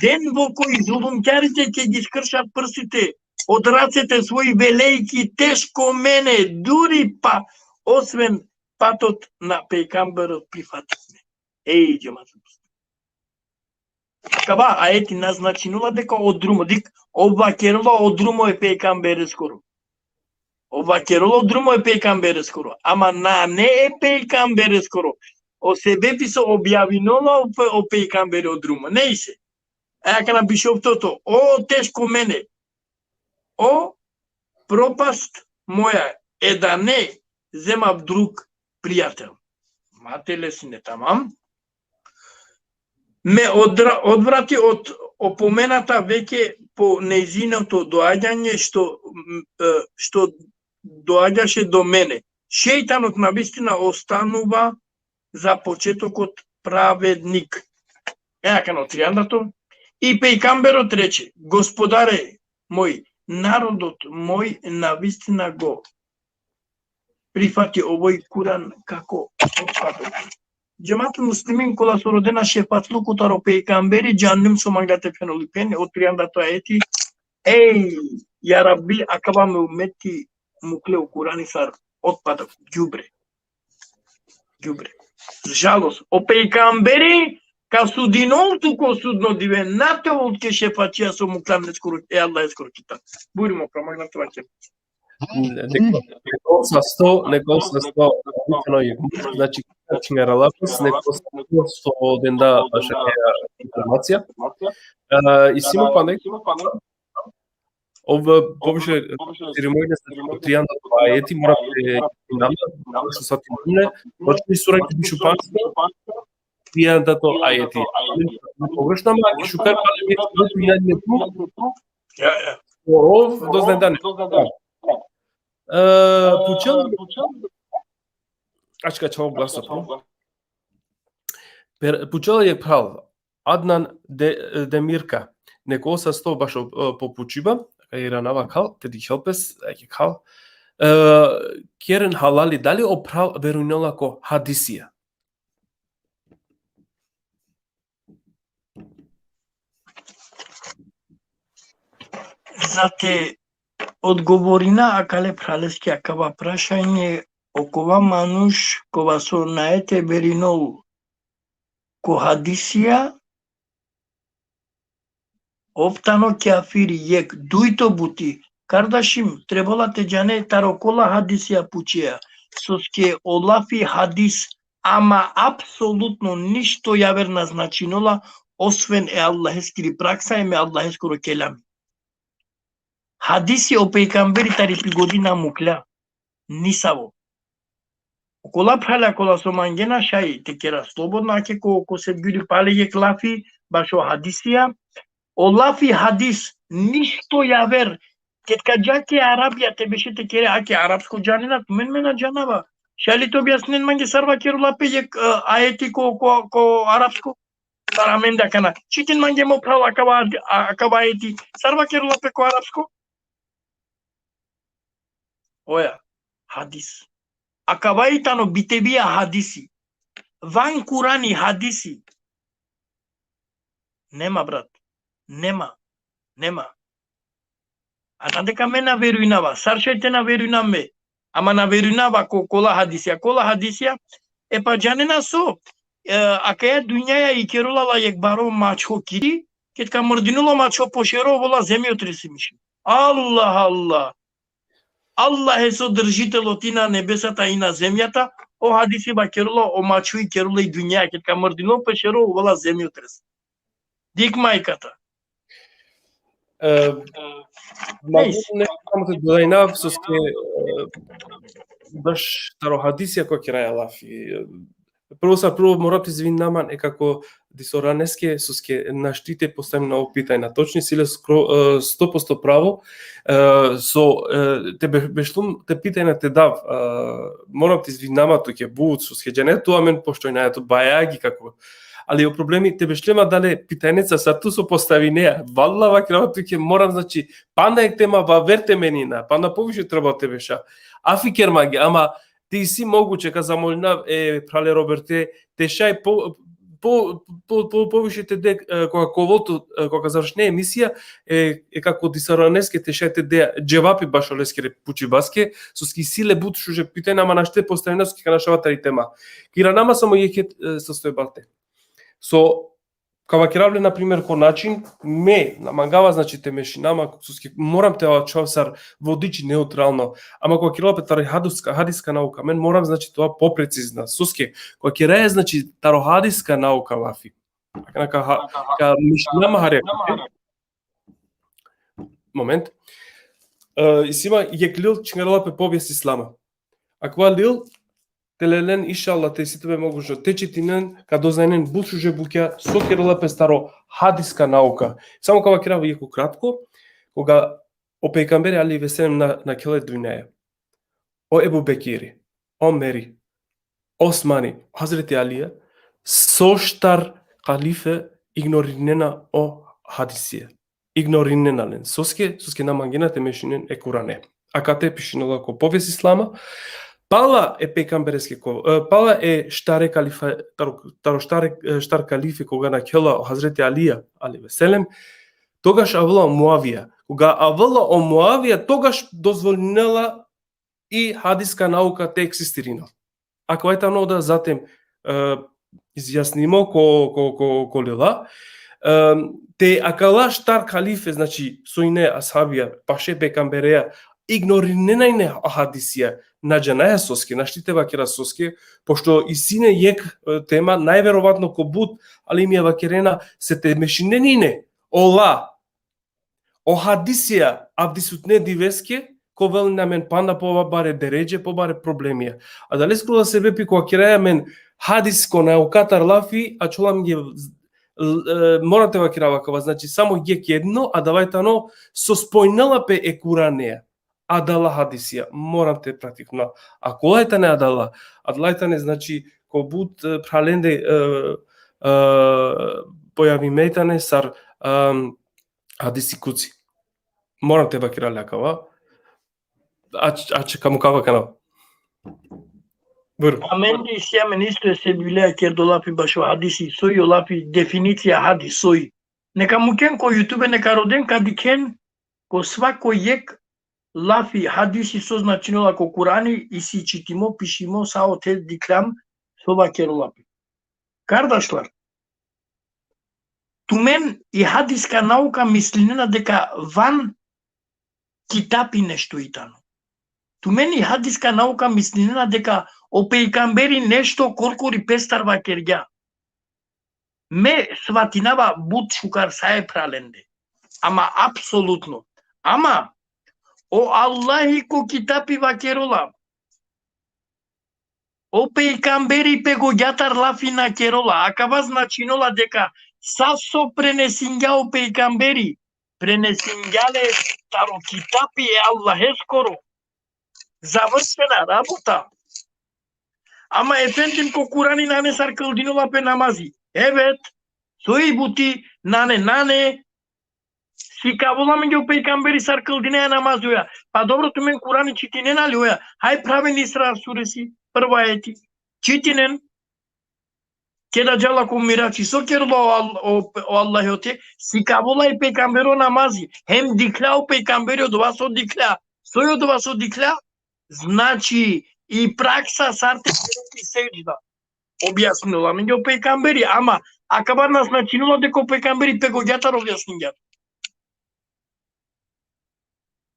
Ден во кој зулумќарите ќе ги скршат прстите од рацете своји, велејки тешко мене, дури па освен патот на пејкамберот прифативме. Еј, џемата. Каба аети назначинува дека одрумо, ова кероло одрумо е пејкамбере скоро. Ова кероло одрумо е пејкамбере скоро. Ама на не е пејкамбере скоро. О себе би се објавинола о пејкамбере одрумо. Не и се. Ајака на бишоптото, о тешко мене, о пропаст моја е да не земав друг пријател. Мателе си не тамам. Ме одврати од опомената веќе по нејзиното доаѓање што доаѓаше до мене. Шејтанот навистина останува за почетокот праведник. Еака на тријандато. И пејкамберот рече, Господаре мој, народот мој навистина го прифати овој Куран како отпадок. Џематул муслимин кола со родена шефатлуку таро пејкамбери џанним со мангате фенолипен од тријандато аети. Еј, ја Рабби, акаба ме умети муклеу Курани сар отпадок, ѓубре. Жалост, о пејкамбери ка судинолту ко судно диве натеол ке шефачија со муклан нескоро е Аллах ескоро кита. Буримо промагнато ваќе. Некој со 100 значи Чингаралапис, некој со денда информација. И симо пандек, ова повише церемонија со тријандато аети мора да нама со сатине, почни сураки бишупански, тријандато аети. Погрешно ма шукар пале ми ов дознедане. Пучел Ачка чао гласа. Пучел е прав. Аднан Демирка. Некој са 100 баш попучиба, иранава кал, теди хелпес, кал. Керен халали дали оправ верујнола ко хадисија. Зате одговорина акале пралески акава прашање окова мануш кова со наете веринол ко хадисија оптано кјафири јек дујто бути кардашим требала те џане тарокола хадисија пучија соске олафи хадис ама апсолутно ништо јавер назначинола освен е Аллахескири пракса и ме Аллахескоро келами. Хадиси о пејкамбери тари пригодина мукля. Нисаво. Окола праля кола со мангена шај те кера слободно, аке ко се бюди пале јек лафи, башо хадисија. О лафи хадис, ништо јавер. Кетка џаке Арабија те беше те кере, аке арапско џанинат, мен џанава. Шали то објаснен манге сарва керу лапе јек аети ко арапско. Сара мен да кана. Читин манге мо права акава аети. Сарва керу лапе ко арапско. Оја, хадис. Акаваитано битебија хадиси. Ван Курани хадиси. Нема, брат. Нема. А надека ме наверујнава. Саршајте наверујнаме. Ама наверујнава кола хадисија. Кола хадисија е па џанена со. Ака ја дуњаја и керолала јек баро мачо кири, кетка мрдинуло мачо пошеро вола земјотресимиши. Аллах. Allah je sodržitelj ti na nebesata i na zemjata, o hadisi ba kerulo, o mačuj kerulo i dunja, kad ka mrdino pešero uvala zemlju tres. Dik majkata. Могу само те додајнав со ске баш тарохадисија која ќе рајалафи. Прво морате извинаман е како дисоранеске со ске наштите поставим на опитај точни силе 100% право со те бештум те питајна те дав морам те извинама тој ќе буд со ске џене тоа мен поштој најато бајаги како ali o problemi te beшлема дале питајница са ту со постави неа. Валлава крава ќе морам значи панда е тема ва верте менина, панда повише треба те беша. Афикер маги, ама ти си могуче ка замолнав прале Роберте те шај повише те де кога ковото кога завршне емисија како дисаранеске те шај те де џевапи башолеске пучи баске со ски силе бут шуже питајна ама наште поставена со ски канашава тари тема. Кира нама само јеке состојбалте. So, кава ќе равле, например, ко начин, ме намагава, значи, те мешинама, морам те човсар водичи неутрално, ама кога ќе равле тари хадиска наука, мен морам, значи, тоа попрецизна. Суске, кога ќе раје, значи, тарохадиска наука лафи. Ка мешинама харјака. Момент. Исима, јеклил чингалапе повест ислама. Аква лил, телелен иншалла те сите бе могушно течитинен кадозајнен булшуже буќа со керолапе старо хадиска наука. Само кога керава јеко кратко, кога о пејгамбери али веселем на келе дуњаја. О Ебу Бекири, о Мери, Османи, Хазрети Алија, соштар калифе игноринена о хадисија. Игнориненален. Соске намангенате мешинен е Куране. А кате пишинала ко повест ислама, Пала е пекамбереске пала е штаре калифа штар калифе кога на кела Хазрети Алија али веселем тогаш авла Муавија кога авла о Муавија тогаш дозволнела и хадиска наука те екзистирина. Ако ета но да затем изјаснимо ко лила те акала штар калифе значи соине асхабија паше пекамбереја игнориненајне хадисија наџанаја соске, наштите вакера соске, пошто и сине јек тема, најверојатно ко буд, али ми е вакерена се те мешиненине, ола, о хадисија, абдисутне дивеске, ко вели на мен панда по баре дереđe, по баре проблемија. А дали скрува се бепи која кереја мен хадиско наукатар лафи, а чулам ги морате вакера вакава, значи само јек едно, а давајтано со спојнала пе е Куранеја. Адала хадисија, морам те практикно. А колајта не адала, адлајта не значи ко буд праленде појави метане сар хадиси куци. Морам те бакира лякава. А чекам кава канал. Amendi siame nisto se bilea ker dolapi basho hadisi soy olapi definicija hadis soy. Neka muken ko YouTube neka roden kadiken ko svako jek lafi hadisi so značinola ko Kurani i si čitimo, pišimo sa otel diklam sova kerolapi. Kardašlar, tu men i hadiska nauka mislinena deka van kitapi nešto itano. Tu men i hadiska nauka mislinena deka o pejkamberi nešto korkori pestar vakerja. Me svatinava bud šukar sae pralende. Ama apsolutno. Ama o Allahi ko kitapi vakerola. O pejkamberi pego gjatar lafina kerola. Akava značinola deka saso prenesinja o pejkamberi. Prenesinjale taro kitapi e Allahe skoro. Završena rabota. Ama efendim ko Kurani nane sar kıldinola pe namazi. Evet. Soy buti nane si kavolamenge o pejkamberi sar kıldine namaz oja. Pa dobro tu men Kurani čitinen ali oja. Haj praven Isra suresi prva ajeti. Čitinen. Keda jala ko mirači so kerlo o Allah ote. Si kavolaj pejkambero namazi. Hem dikla o pejkamberi od vas od dikla. Soy od vas od dikla. Znači i praksa sarte sejdida. Objasnila mi o pejkamberi, ama akaba nas načinilo da ko pejkamberi pego gjatar objasninja.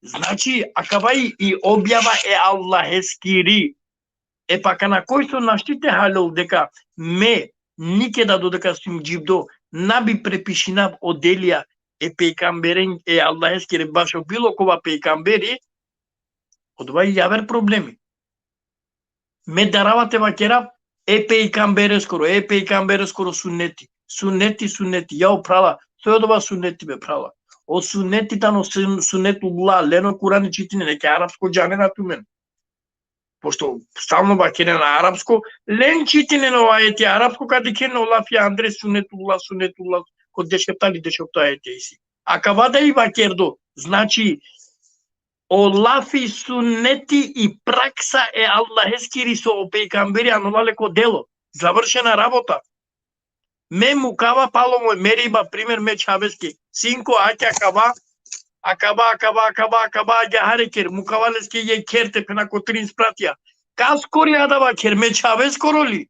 Значи, акаваи и објава е Аллахескири. Е пака на кој со наштите халил дека ме никеда додека сум джибдо наби препишинав оделија е пейкамберен е Аллахескири башо било кова пейкамбери, одова и јавер проблеми. Ме даравате вакера е пейкамбере скоро суннети. Суннети, ја опрала, тој одова суннети бе прала. Од суннети тано суннетулла, лено Куран читине, неке арапско джане на тумен. Пошто стално бакене на арапско, лен читине на ајети арапско, каде ке на Олафија Андре суннетулла, код дешептали ајети иси. А кавада и бакердо, значи, Олафи суннети и пракса е Аллахескири со пейкамбери анулалеко дело. Завршена работа. Ме мукава пало мој мериба пример ме чавески. Синко аќа акаба аѓа харекер мукавалески ја керте пенако трин спратија. Каскори адава кер ме чавеско роли.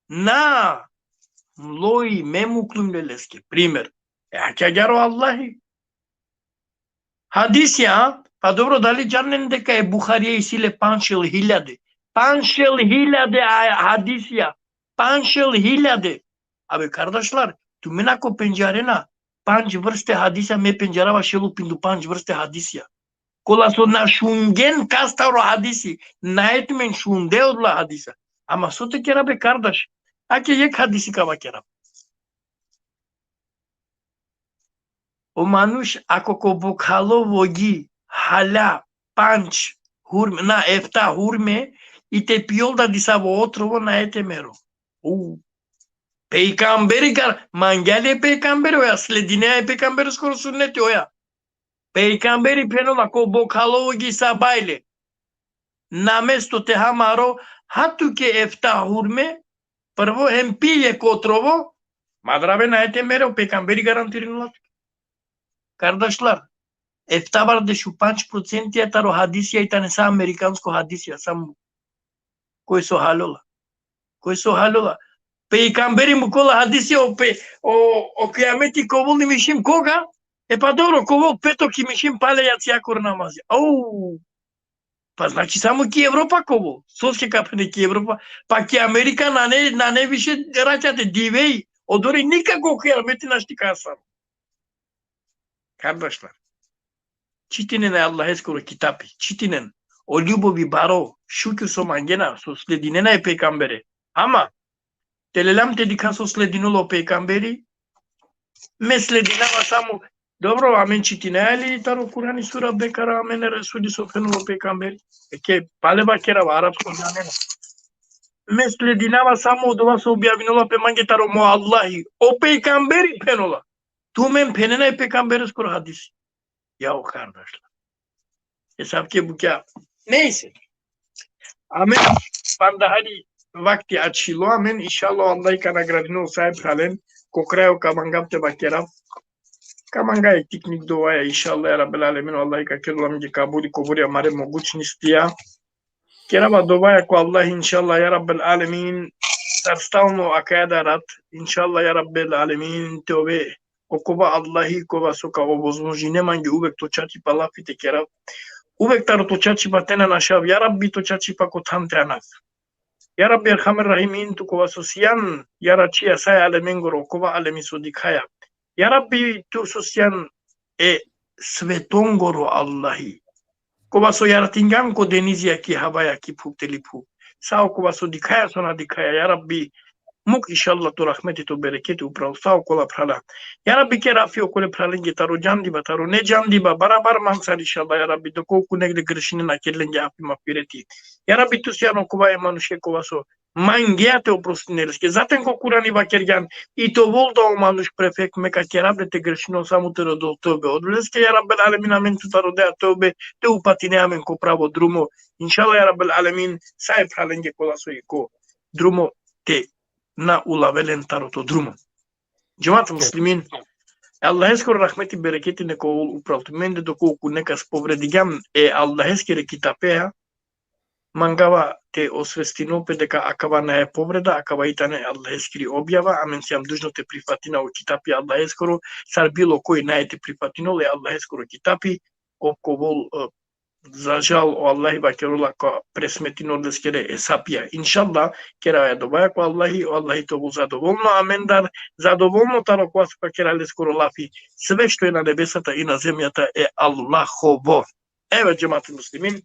На млои ме муклумлелески пример. Аќа ѓаро Аллахи. Хадисија, па добро, дали джанен дека е Бухарија и силе 5.000? 5.000 хадисија. 5.000. Абе, кардашлар, ту менако пенџарена, 5 врсте хадисија ме пенџарава шелу пинду 5 врсте хадисија. Кола со на шунген кастаро хадиси, наетмен шунде одла хадиса. Ама со те кера бе кардаш, аке јек хадиси кава кера. O manush ako ko bukhalo vogi hala 5 hurme na efta hurme и те пиолда дисаво отрово на ете меро. Пейкамбери кар мангеле пейкамбери оја следине е пейкамбери скоро суннети оја. Пейкамбери пенола ко бокало ги сабајле. Наместо те хамаро хатуке ефта хурме прво хем пие котрово мадраве на ете меро пейкамбери гарантиринолат. Кардашлар, ефтабар дешу 5% таро хадисија и та не са американско хадисија, само кој со халола. Пейкамбери му кола хадисија о кијамети коволни мишим кога? Е па добро, ковол петок и мишим пале јацјакор намази. Па значи само ки Европа ковол. Соске капене ки Европа, па ки Америка на не више раќате дивеи, одори никако кијамети нашти касам. Кардашлар. Читинен е Аллахескоро китапи, читинен. О љубови баро, шуќу со мангена, со слединена е пейкамбере. Ама, телелам те дика со слединуло пейкамбери, ме слединава само, добро, амен читинеа ли таро Курани сура Бекара, амен Расули со фенуло пейкамбери. Еке, палеба керава, арапско жанена. Ме слединава само од ова со објавинуло пе манге таро мо Аллахи, о пейкамбери пенула. Ту мен пенена е пейкамбери скоро хадиси. Јао кардашлар. Сапке буќа. Нейсе. Амен. Пандахари вакти ачило. Амен. Иншалло Аллах ка наградино сајб хален. Кокрајо камангапте бакера. Каманга е тикник доаја. Иншалло ја рабел алемин. Аллах ка кедулам ги кабули кобури амаре могучнистија. Керава доаја ко Аллах иншалло ја рабел алемин. Старстално акајада рад. Иншалло ја рабел алемин. Тебе окова Аллахи кова сока овозможи немање увек точачи па лафите керав. Увек таро точачи па тена нашав. Ја рабби точачи па котанте анав. Ја рабби ерхамер рахимин ту кова сосијан. Ја рачија сај алеменгор окова алеми содикаја. Ја рабби ту сосијан е светонгоро Аллахи. Кова со јаратинган ко денизија ки хаваја ки пуптелипу. Сао кова содикаја со надикаја. Ја рабби Мук иншалла то рахмети то берекети управо сао кола прала. Ја рабби ке рафи околе праленге таро џандиба, таро не џандиба, барабар мансар иншалла, ја рабби доколку негде грешини на келенге апима пирети. Ја рабби ту сјано кова е мануше кова со мангеате опростинелеске. Затен ко Курани вакерѓан и то волда о мануш префек мека ке рабете грешино само те родол тобе. Одлеске ја раббел алемин амен ту таро деа тобе, те упатине амен ко право друмо. Иншалла ја раббел алемин сај праленге кола со и ко друмо те на улавелен тарото друмо. Џемат муслимин, Аллахескоро рахмети берекети неко управту менде доколку нека сповредигам е Аллахескере китапеа, мангава те освестинопе дека акава не е повреда, акава итане Аллахескери објава, амен сјам дужно те прифатина о китапи Аллахескоро, сар било кој најте прифатинол е Аллахескоро китапи, овковол за жал о Аллахи бакерула ко пресметинордес кере есапија. Иншалла, кера ја добаја ко Аллахи, о Аллахи то бул задоволно, амендар, задоволно таро која се кера скоро лафи. Све што е на небесата и на земјата е Аллахово. Еве џемати муслимин,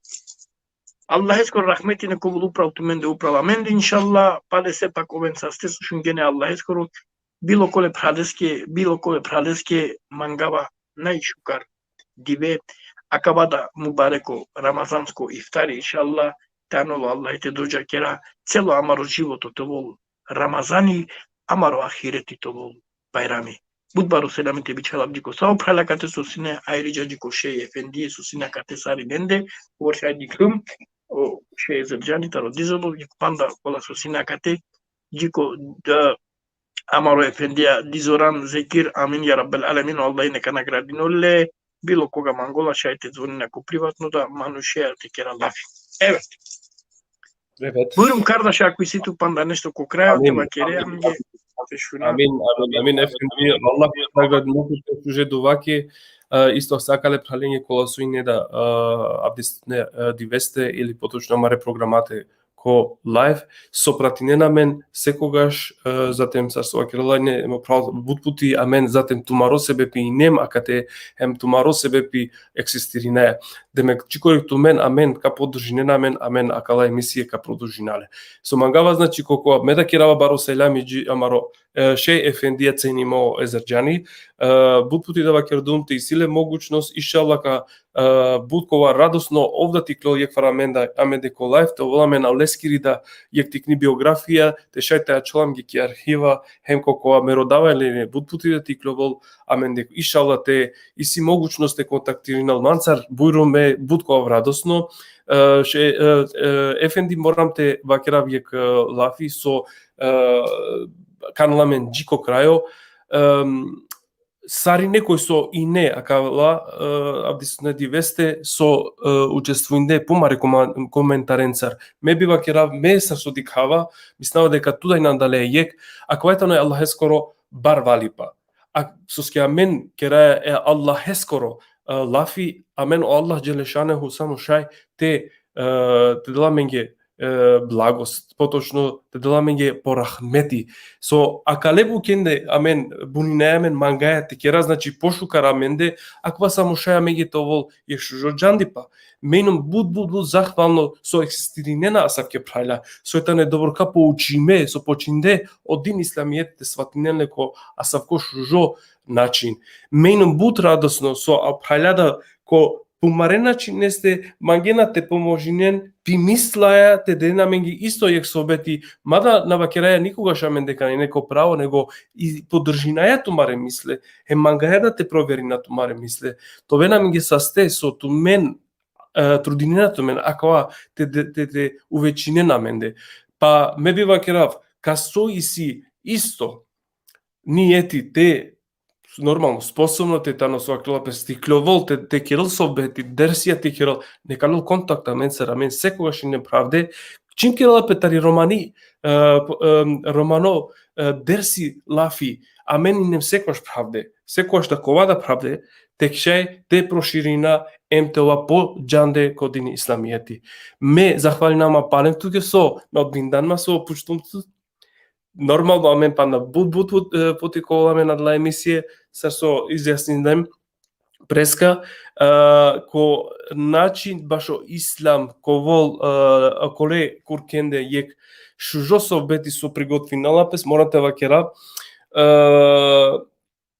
Аллах скоро рахмети не кобул управ туменде управ аменде, иншалла, паде се пак овен састе сушунгене Аллах скоро било коле пралеске мангава најшукар диве акабада мубареко рамазанско ифтари иншалла таноло Аллах те доџа кера цело амаро живото то вол рамазани амаро ахирети то вол байрами будбаро селамите бичалам дико сао пралакате сосине айриджа дико шей ефенди сосине кате сари ненде ворша дикрум о шей зерджани таро дизело дико панда кола сосине кате дико амаро ефендија дизоран зекир амин ја раббел аламин Аллах нека наградиноле било кога мангола шајте звони неко приватно да манушеја те кера лафи. Еве. Бурум кардаш ако ситу панда нешто ко крајот тема кереа миѓе фешуна. Амин ефенди Аллах награди многу се дуваки исто сакале пралење кола су и не да абдисне дивесте или поточно маре програмате ко лайв сопратине на мен секогаш затем са соакиралање бутпути амен затем тумаро себе пи нем акате ем тумаро себе пи екзистирине демек чикој ту мен амен ка подржине на мен амен акала емисија ка продолжинале со мангава значи колку меда кирава баро селами амаро шеј ефендија ценимо езерџани бутпути да вакердумте и силе могучност иншалла ка буткова радосно овда ти кло јек фараменда аменде ко лайф то воламе на лескири да јек тикни биографија те шајте ја члам ги ки архива хем колку меродава или бутпути да ти кло вол аменде иншалла те иси могучност те контактиринал мансар бујруме буткова радосно ефенди морам те вакерав јек лафи со каналамен джико крајо сари некој со и не акала абдисне дивесте со учествуинде помаре коментаренцар ме бива кера ме са со дикава мислава дека туда и надале јек аквајтано е Аллах скоро бар валипа а со ски амен кера е Аллах скоро лафи амен о Аллах джелешанеху само шај те деламенге благост, поточно те деламење по рахмети. Со акалебу кенде амен бунинеамен мангаја те кера значи пошукар аменде, аква само шаја меѓе овол јешужо џандипа. Менум буд захвално со екзистиринена асавке прајла, со етане доброка поучиме, со починде один исламиетите сватинеле ко асавко шужо начин. Менум буд радосно со прајлада ко помарен начин не сте мангена те поможинен пи мислаја те дена менги исто јек собети мада на вакераја никогаш амен дека не неко право него и подржинаја тумаре мисле е мангаја да те провери на тумаре мисле то вена менги састе со тумен трудинената мен аква те увечине на менде па ме би вакерав касо иси исто ниети те нормално способно те тано со акрила пестикловол те керил собети дерсија те керил некалил контакта мен сера мен секогаш и неправде чин керила петари романи романо дерси лафи а мен и нем секогаш правде секогаш такова да правде текшај те проширина МТО по џанде кодини исламијати ме захвалинама палем туке со на одбинданма со пуштумцу нормално амен па на буд потиколаме на дла емисија се со изјаснидем преска ко начин башо ислам ко вол коле куркенде јек шужо со бети со приготвинала пес морате вакера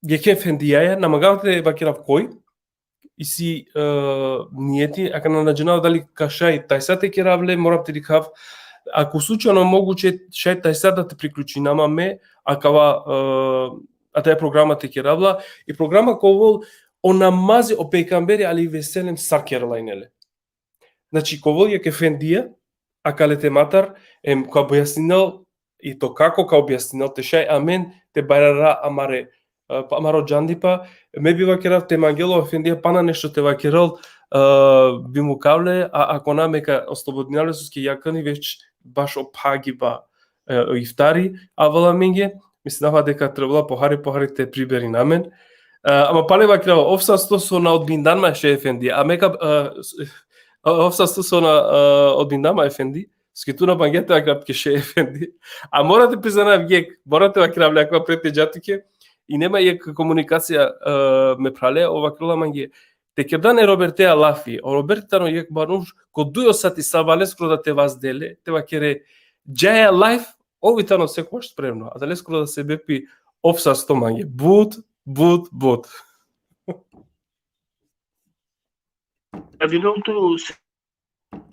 јек ефендијаја намагавате вакера кој и си ниети ака на наџенав дали кашај тај сате керавле морате дикав ако случајно могуче шај тај сад да те приклучи намаме акава а тај програма те керавла и програма ковол о намази о пейкамбери али веселем сакерлајнеле значи ковол јек ефендија акале те матар ем ка објаснил и то како ка објаснил те шај амен те барара амаре амаро џандипа ме бива керав те мангело ефендија пана нешто те вакерал би му кавле а ако намека ослободинале со ски јакани веќе баш опагиба ифтари а вала менге мислава дека требала похари те прибери на мен Ama pale bakira ofsasto sona odbindanma şey efendi. Ameka ofsasto sona odbindanma efendi. Skituna bangete akrab ke şey efendi. A morate priznana vijek, morate bakira vljakva pretjeđatike i nema jek komunikacija me prale ovakrola mange. Te kerdan e Robertea lafi, o Robertano jek banush ko dujo sati savaleskro da te vas dele, te vakere Jaya life ovitano se koš spremno, a da leskro da se bepi ofsasto mange. But. Adinoltu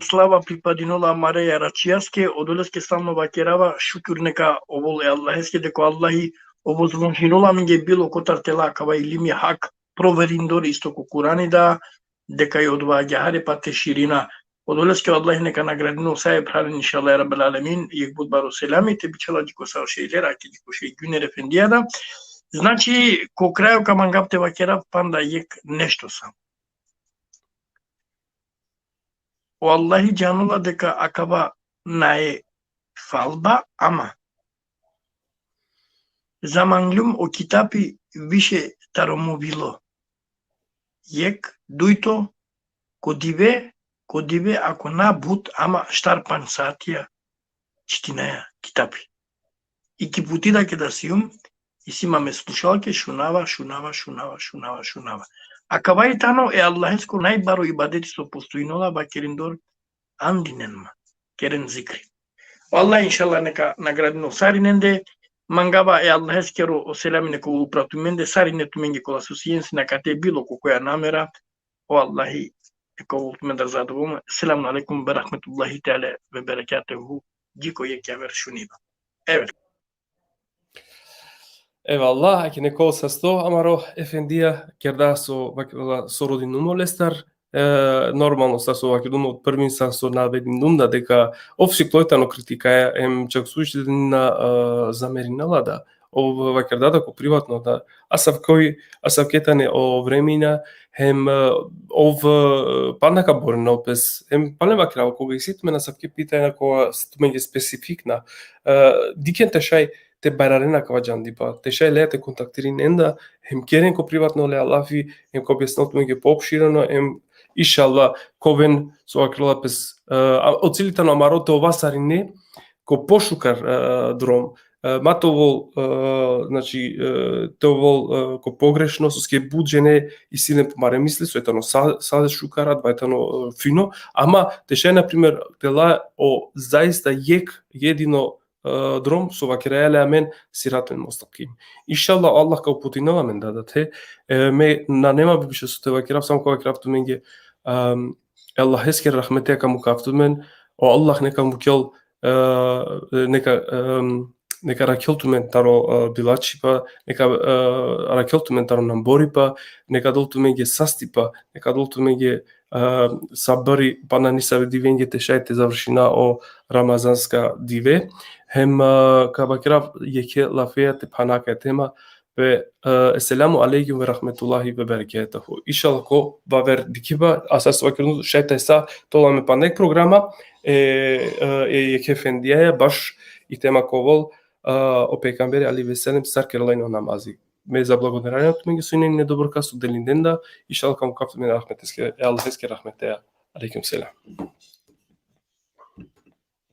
slava pripadinola Mareja Račijaske, odoleske stalno vakerava šukur neka ovol e Allaheske deko Allahi ovo zlonhinola minge bilo kotar tela kava ilimi hak proverindor isto ko Kuranida deka i odvađa hare pate širina odoleske Allahi neka nagradino sahip halin inşallah ya Rabbel Alemin yekbud baro selami te bićala diko sao şeyler aki diko şey Güner Efendijada. Znači, ko kraju kamangapte vakera panda yek nešto sam. Wallahi canula deka akaba nae falba ama zamanglum o kitapi više taromovilo. Yek duito kodive ako na but ama štarpan satija čitinaja kitapi. Iki puti da ke da sijum isima slušalke šunava. Akabai tano e Allahesko najbaro ibadeti so postojinola ba kerindor andinenma, keren zikri. Wallahi inşallah neka nagradino sarinende mangaba e Allaheskero o selamine ko upratumende sarine tumenge kola susijensi na kate bilo kokoja namera. Wallahi eko ultumenda zadovom. Selamun aleyküm ve rahmetullahi teala ve berekatuhu. Diko yekjaver šuniba. Evet. Eyvallah, aki neko sasto amaro efendija kerda so vakila sorodinumo lestar normalno sa so vakilumo od prvin sa so navedindunda deka ofsi klojtano kritika em čak suštedina zamerinala da ov vakerdada ko privatno da asav ketane o vremina hem ov panaka borno pes hem pane vakira koga isitmena savke pitanja koja stumenje specifikna dikente šaj te bararena kavađandi pa te šaj lete kontaktirin enda hem keren ko privatno le alafi hem ko besnot menge popširano hem inshallah koven so akrila pes ocilitano amarote ovasarine ko pošukar drom matovol znači tovol ko pogrešno ske budžene i sine pomare misli so etano sa šukara dvajtano fino ama te šaj na primjer tela o zaista jedino drom so vakirele amen siratmen mustaqim. Inshallah Allah kao putinova men dadate me na nema bi više su te vakirav sam kao vakirav menge Allah esker rahmete kamu kaftumen o Allah neka mukel neka rakeltumen taro bilači pa neka rakeltumen taro nambori pa neka doltumenge sastipa neka doltumenge sabari pa na nisa divenge te šajte završina o ramazanska dive hem ka vakirav yeke lafia te panaka tema ve esselamu aleyküm ve rahmetullahi ve berekatuhu. İnşallah ko baver dikiba asas vakirnu šajte sa tolame panek programa yeke efendija baš i tema kovol o pejgamberi ali veselem sar kerlajno namazi. Me zablagodaranja от мене суинен недобркасу делинденда. Иншалlah kam kaptu men rahmeteske Allah eske rahmete. Aleyküm selam.